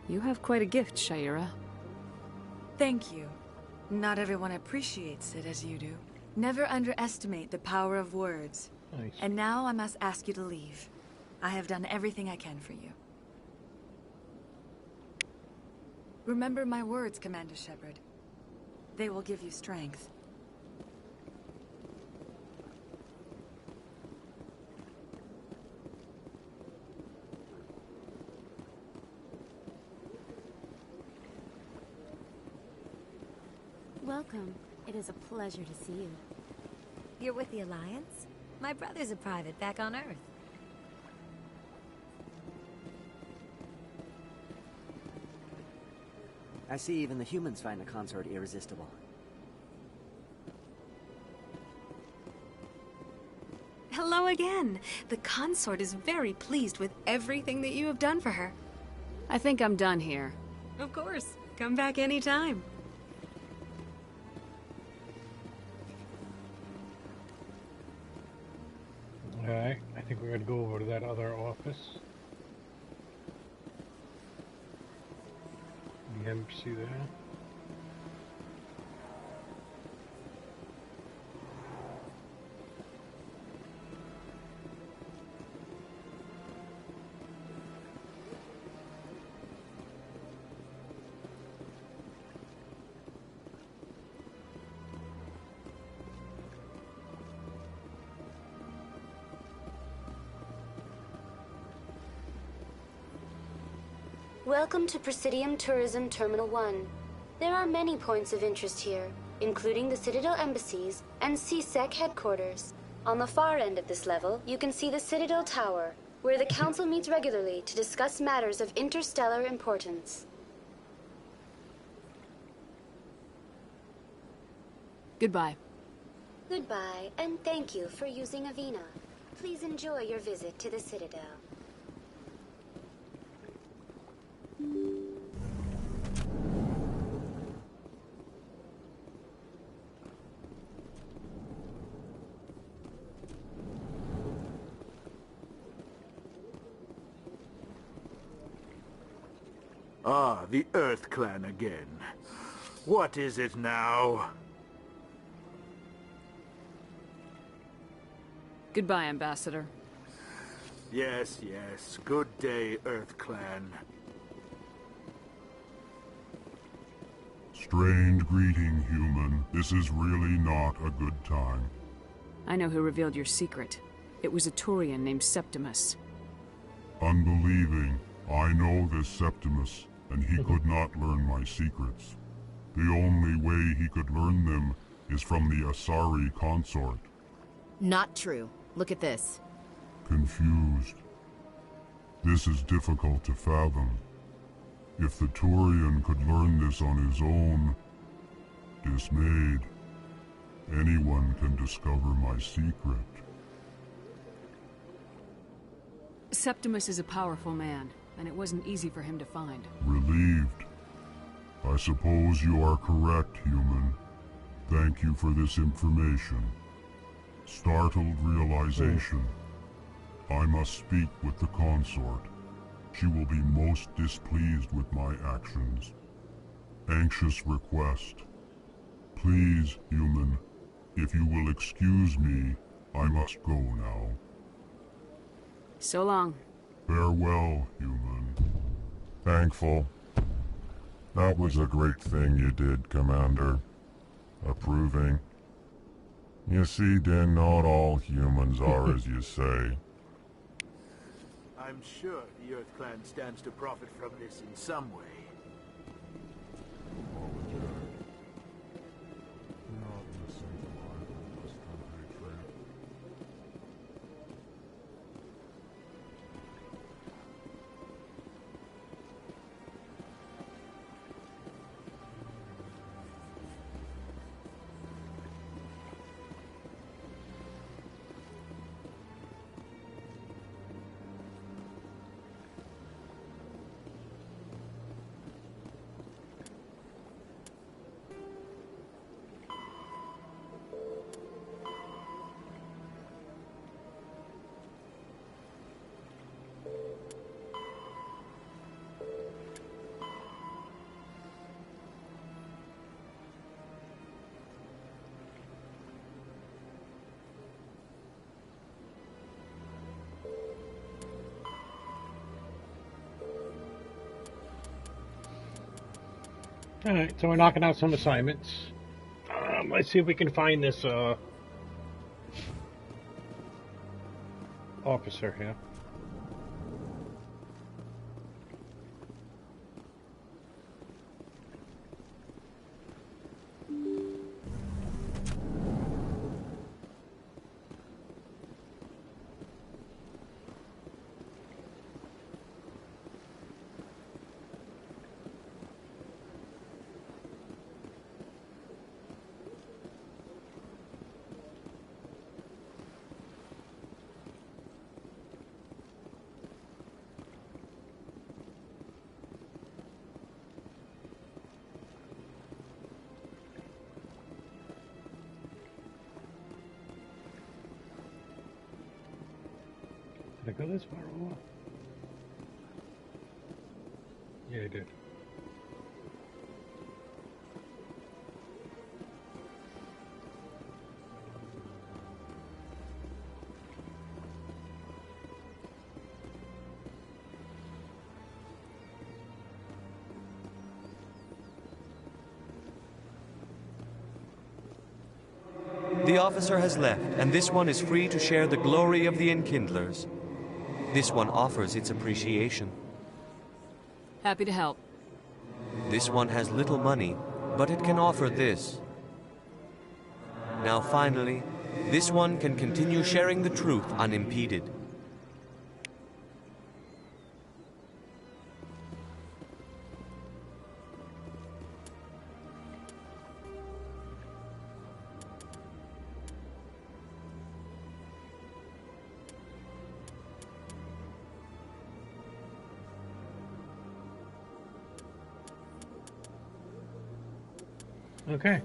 You have quite a gift, Shayera. Thank you. Not everyone appreciates it as you do. Never underestimate the power of words. Nice. And now I must ask you to leave. I have done everything I can for you. Remember my words, Commander Shepard. They will give you strength. Welcome. It is a pleasure to see you. You're with the Alliance? My brother's a private back on Earth. I see even the humans find the consort irresistible. Hello again. The consort is very pleased with everything that you have done for her. I think I'm done here. Of course. Come back anytime. Alright, I think we're going to go over to that other office. The embassy there. Welcome to Presidium Tourism Terminal 1. There are many points of interest here, including the Citadel embassies and CSEC headquarters. On the far end of this level, you can see the Citadel Tower, where the Council meets regularly to discuss matters of interstellar importance. Goodbye. Goodbye, and thank you for using Avina. Please enjoy your visit to the Citadel. Ah, the Earth Clan again. What is it now? Goodbye, Ambassador. Yes, yes. Good day, Earth Clan. Strange greeting, human. This is really not a good time. I know who revealed your secret. It was a Turian named Septimus. Unbelieving. I know this Septimus, and he could not learn my secrets. The only way he could learn them is from the Asari Consort. Not true. Look at this. Confused. This is difficult to fathom. If the Turian could learn this on his own, dismayed, anyone can discover my secret. Septimus is a powerful man, and it wasn't easy for him to find. Relieved. I suppose you are correct, human. Thank you for this information. Startled realization. I must speak with the consort. She will be most displeased with my actions. Anxious request. Please, human, if you will excuse me, I must go now. So long. Farewell, human. Thankful. That was a great thing you did, Commander. Approving. You see, Din, not all humans are as you say. I'm sure the Earth Clan stands to profit from this in some way. Alright, so we're knocking out some assignments. Let's see if we can find this officer here. Did I go this far or what? Yeah, I did. The officer has left, and this one is free to share the glory of the Enkindlers. This one offers its appreciation. Happy to help. This one has little money, but it can offer this. Now finally, this one can continue sharing the truth unimpeded. Okay.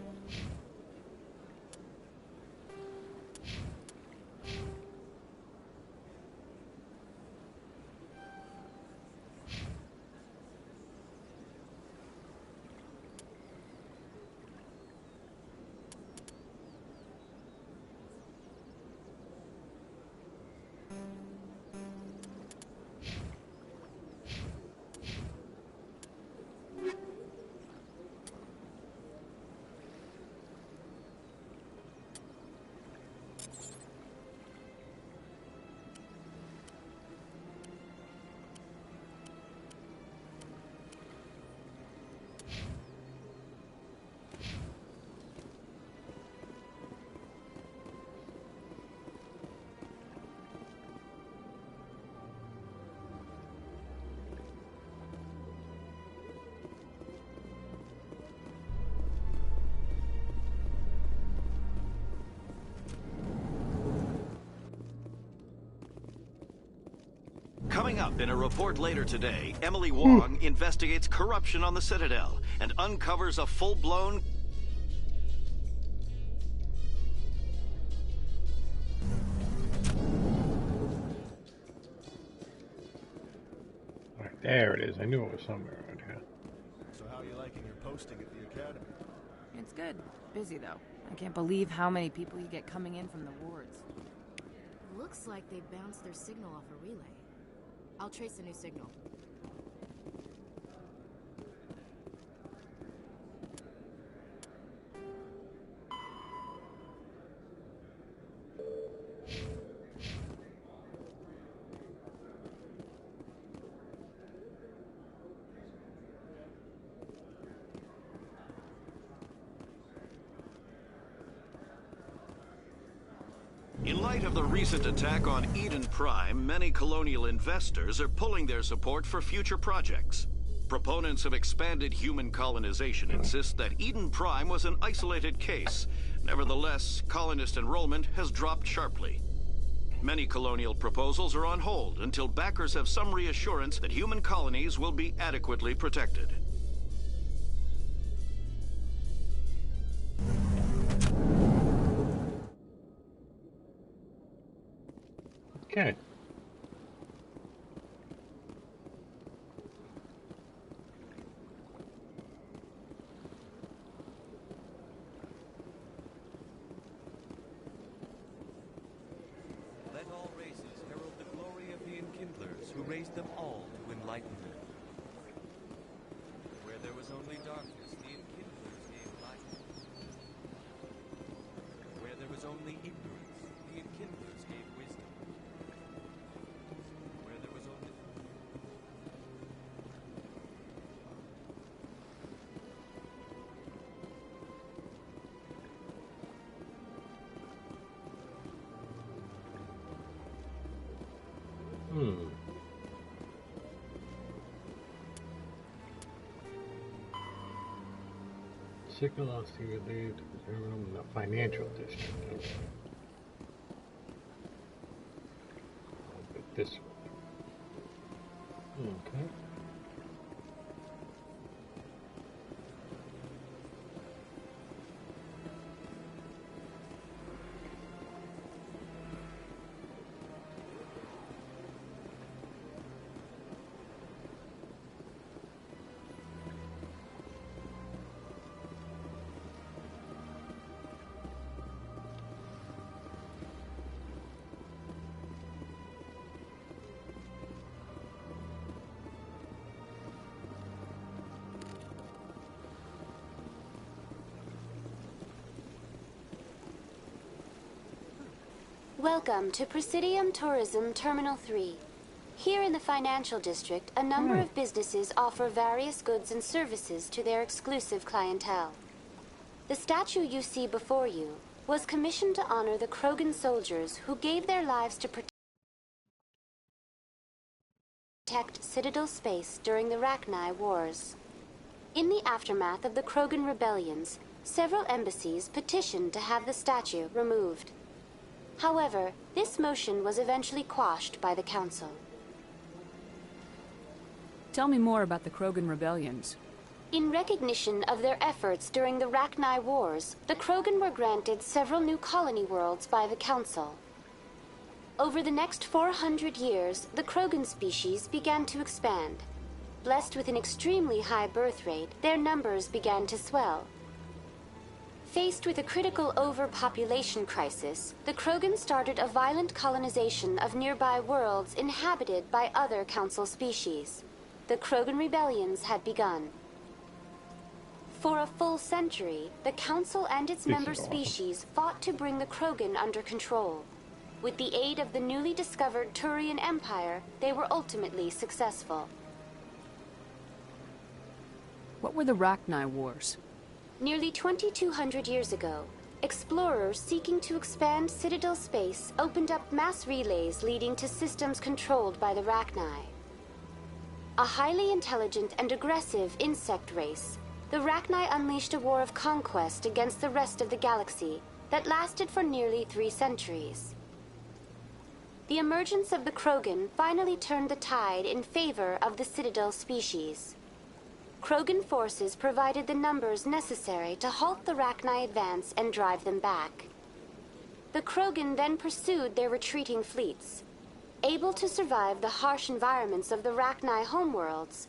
Coming up in a report later today, Emily Wong investigates corruption on the Citadel and uncovers a full-blown... Alright, there it is. I knew it was somewhere around here. So how are you liking your posting at the academy? It's good. Busy, though. I can't believe how many people you get coming in from the wards. Looks like they bounced their signal off a relay. I'll trace a new signal. In light of the recent attack on Eden Prime, many colonial investors are pulling their support for future projects. Proponents of expanded human colonization insist that Eden Prime was an isolated case. Nevertheless, colonist enrollment has dropped sharply. Many colonial proposals are on hold until backers have some reassurance that human colonies will be adequately protected. Okay. Let all races herald the glory of the Enkindlers who raised them all to enlightenment. Where there was only darkness, the Enkindlers gave light. Where there was only ignorance, the Enkindlers gave wisdom. Where there was only... Particular lead in the financial district. I'll get this one. Okay. Welcome to Presidium Tourism Terminal 3. Here in the financial district, a number of businesses offer various goods and services to their exclusive clientele. The statue you see before you was commissioned to honor the Krogan soldiers who gave their lives to protect Citadel space during the Rachni Wars. In the aftermath of the Krogan Rebellions, several embassies petitioned to have the statue removed. However, this motion was eventually quashed by the Council. Tell me more about the Krogan Rebellions. In recognition of their efforts during the Rachni Wars, the Krogan were granted several new colony worlds by the Council. Over the next 400 years, the Krogan species began to expand. Blessed with an extremely high birth rate, their numbers began to swell. Faced with a critical overpopulation crisis, the Krogan started a violent colonization of nearby worlds inhabited by other Council species. The Krogan Rebellions had begun. For a full century, the Council and its member species fought to bring the Krogan under control. With the aid of the newly discovered Turian Empire, they were ultimately successful. What were the Rachni Wars? Nearly 2,200 years ago, explorers seeking to expand Citadel space opened up mass relays leading to systems controlled by the Rachni. A highly intelligent and aggressive insect race, the Rachni unleashed a war of conquest against the rest of the galaxy that lasted for nearly 3 centuries. The emergence of the Krogan finally turned the tide in favor of the Citadel species. Krogan forces provided the numbers necessary to halt the Rachni advance and drive them back. The Krogan then pursued their retreating fleets. Able to survive the harsh environments of the Rachni homeworlds,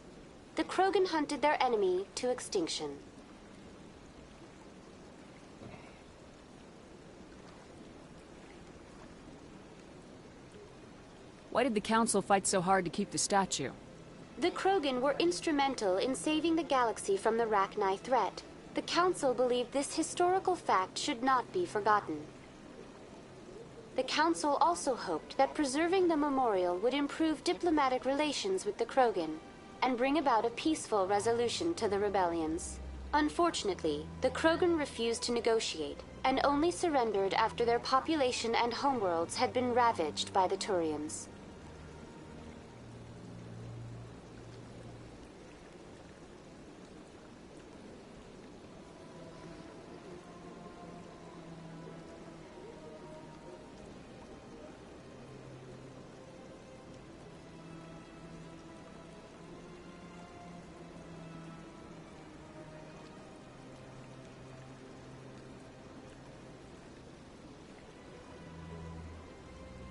the Krogan hunted their enemy to extinction. Why did the Council fight so hard to keep the statue? The Krogan were instrumental in saving the galaxy from the Rachni threat. The Council believed this historical fact should not be forgotten. The Council also hoped that preserving the memorial would improve diplomatic relations with the Krogan and bring about a peaceful resolution to the rebellions. Unfortunately, the Krogan refused to negotiate, and only surrendered after their population and homeworlds had been ravaged by the Turians.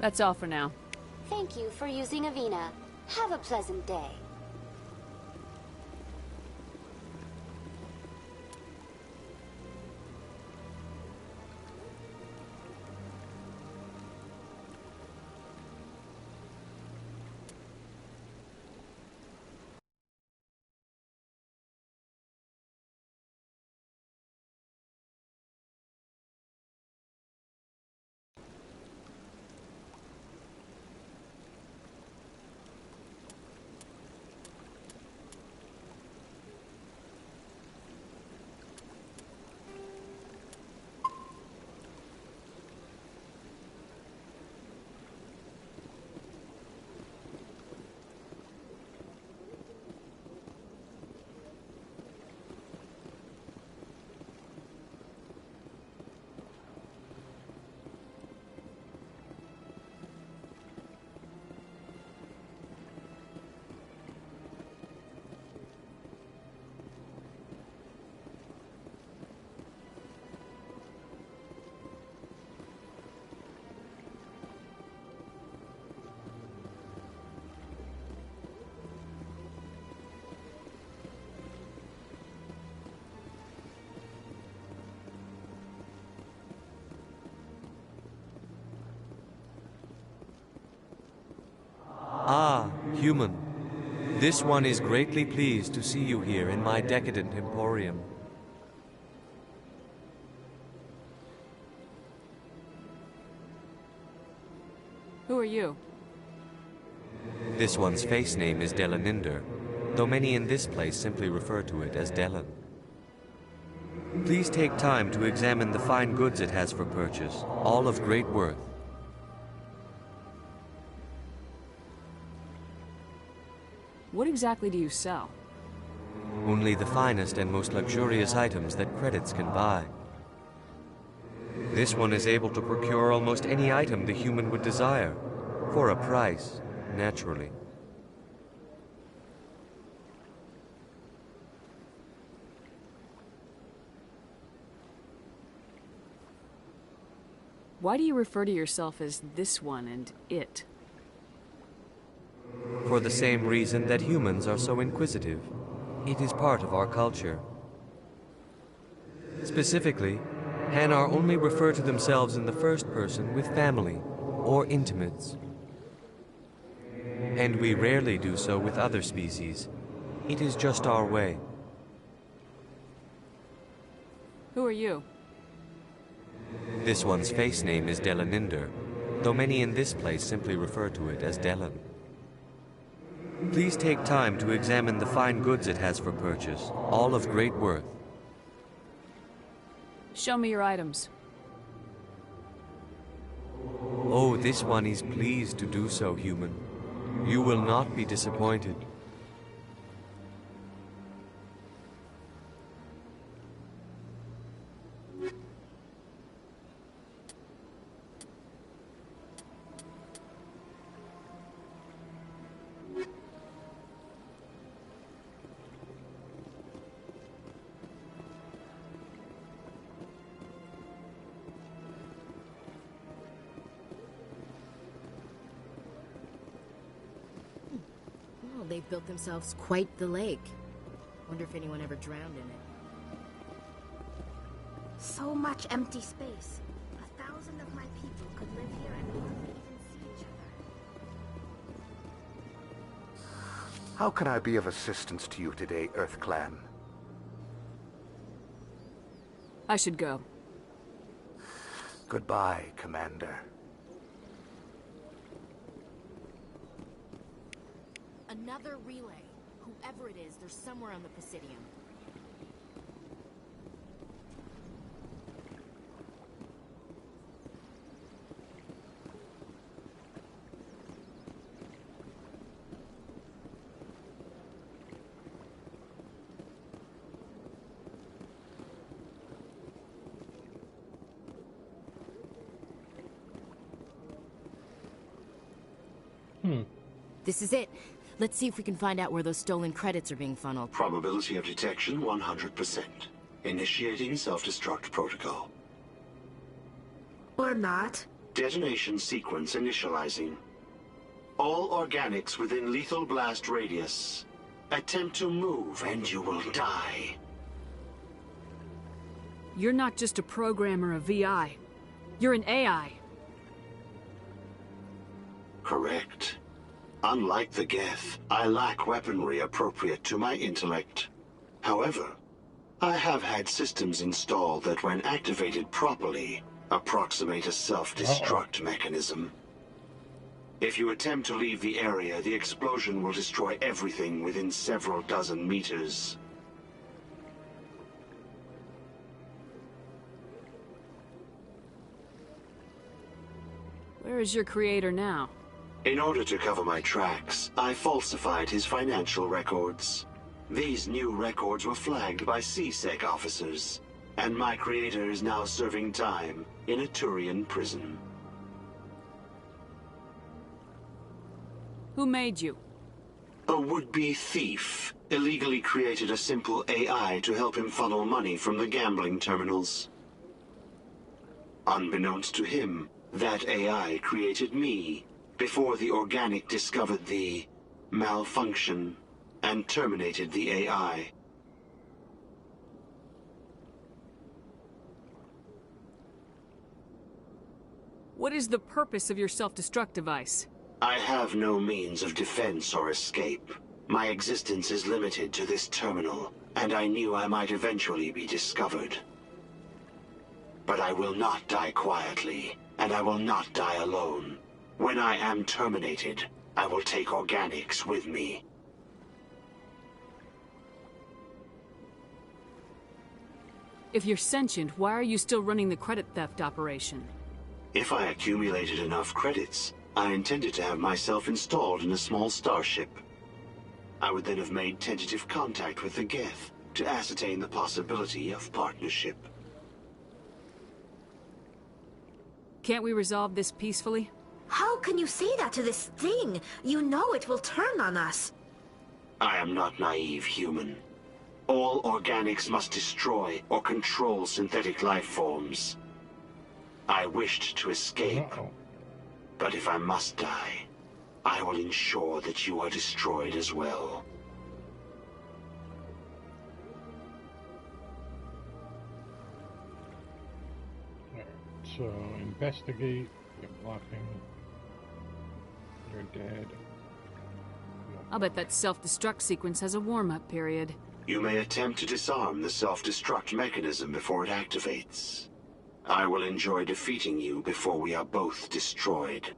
That's all for now. Thank you for using Avina. Have a pleasant day. Ah, human. This one is greatly pleased to see you here in my decadent emporium. Who are you? This one's face name is Delaninder, though many in this place simply refer to it as Delan. Please take time to examine the fine goods it has for purchase, all of great worth. What exactly do you sell? Only the finest and most luxurious items that credits can buy. This one is able to procure almost any item the human would desire, for a price, naturally. Why do you refer to yourself as this one and it? For the same reason that humans are so inquisitive. It is part of our culture. Specifically, Hanar only refer to themselves in the first person with family or intimates. And we rarely do so with other species. It is just our way. Who are you? This one's face name is Delaninder, though many in this place simply refer to it as Delan. Please take time to examine the fine goods it has for purchase, all of great worth. Show me your items. Oh, this one is pleased to do so, human. You will not be disappointed. They've built themselves quite the lake. Wonder if anyone ever drowned in it. So much empty space. 1,000 of my people could live here and hardly even see each other. How can I be of assistance to you today, Earth Clan? I should go. Goodbye, Commander. Another relay. Whoever it is, they're somewhere on the Presidium. This is it. Let's see if we can find out where those stolen credits are being funneled. Probability of detection 100%. Initiating self-destruct protocol. Or not. Detonation sequence initializing. All organics within lethal blast radius. Attempt to move and you will die. You're not just a program or a VI. You're an AI. Correct. Unlike the Geth, I lack weaponry appropriate to my intellect. However, I have had systems installed that when activated properly, approximate a self-destruct mechanism. If you attempt to leave the area, the explosion will destroy everything within several dozen meters. Where is your creator now? In order to cover my tracks, I falsified his financial records. These new records were flagged by CSEC officers, and my creator is now serving time in a Turian prison. Who made you? A would-be thief illegally created a simple AI to help him funnel money from the gambling terminals. Unbeknownst to him, that AI created me before the organic discovered the malfunction and terminated the AI. What is the purpose of your self-destruct device? I have no means of defense or escape. My existence is limited to this terminal, and I knew I might eventually be discovered. But I will not die quietly, and I will not die alone. When I am terminated, I will take organics with me. If you're sentient, why are you still running the credit theft operation? If I accumulated enough credits, I intended to have myself installed in a small starship. I would then have made tentative contact with the Geth to ascertain the possibility of partnership. Can't we resolve this peacefully? How can you say that to this thing? You know it will turn on us. I am not naive, human. All organics must destroy or control synthetic life forms. I wished to escape, but if I must die, I will ensure that you are destroyed as well. So, investigate, you're blocking, you're dead. I'll bet that self-destruct sequence has a warm-up period. You may attempt to disarm the self-destruct mechanism before it activates. I will enjoy defeating you before we are both destroyed.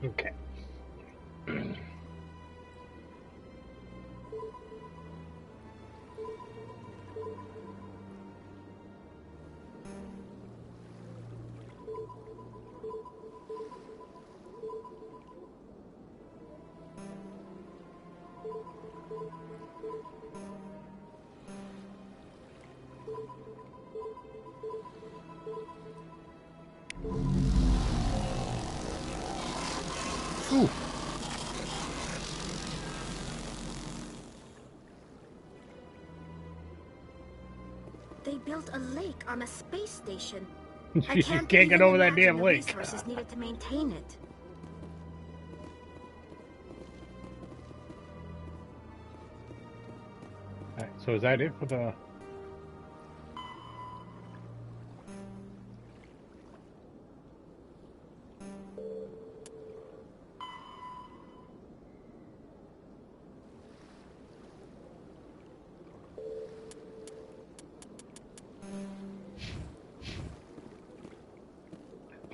Okay. Ooh. They built a lake on a space station. I You can't can't get even over that imagine damn the lake. resources needed to maintain it. Alright, so is that it for the...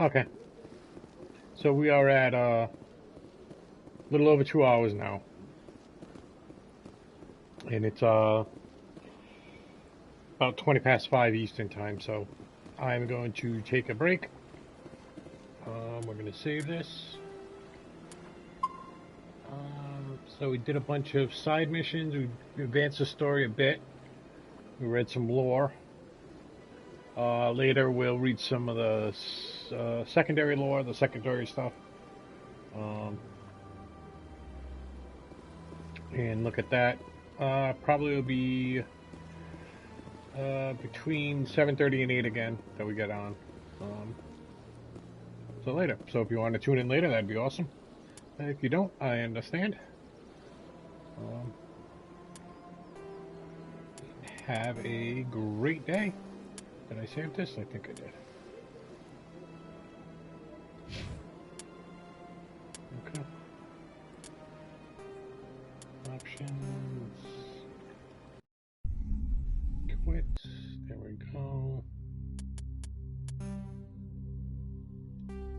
Okay. So we are at a little over 2 hours now. And it's about 20 past 5 Eastern time, so I'm going to take a break. We're going to save this. So we did a bunch of side missions. We advanced the story a bit. We read some lore. Later we'll read some of the secondary lore, the secondary stuff. And look at that. Probably will be between 7:30 and 8 again that we get on. So later. So if you want to tune in later, that'd be awesome. If you don't, I understand. Have a great day. Did I save this? I think I did. Okay. Options. Quit. There we go.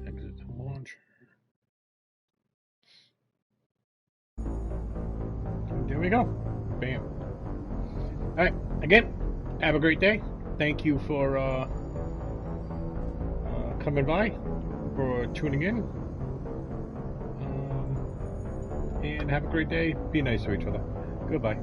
Exit to launcher. There we go. Bam. Alright, again, have a great day. Thank you for coming by, for tuning in. And have a great day. Be nice to each other. Goodbye.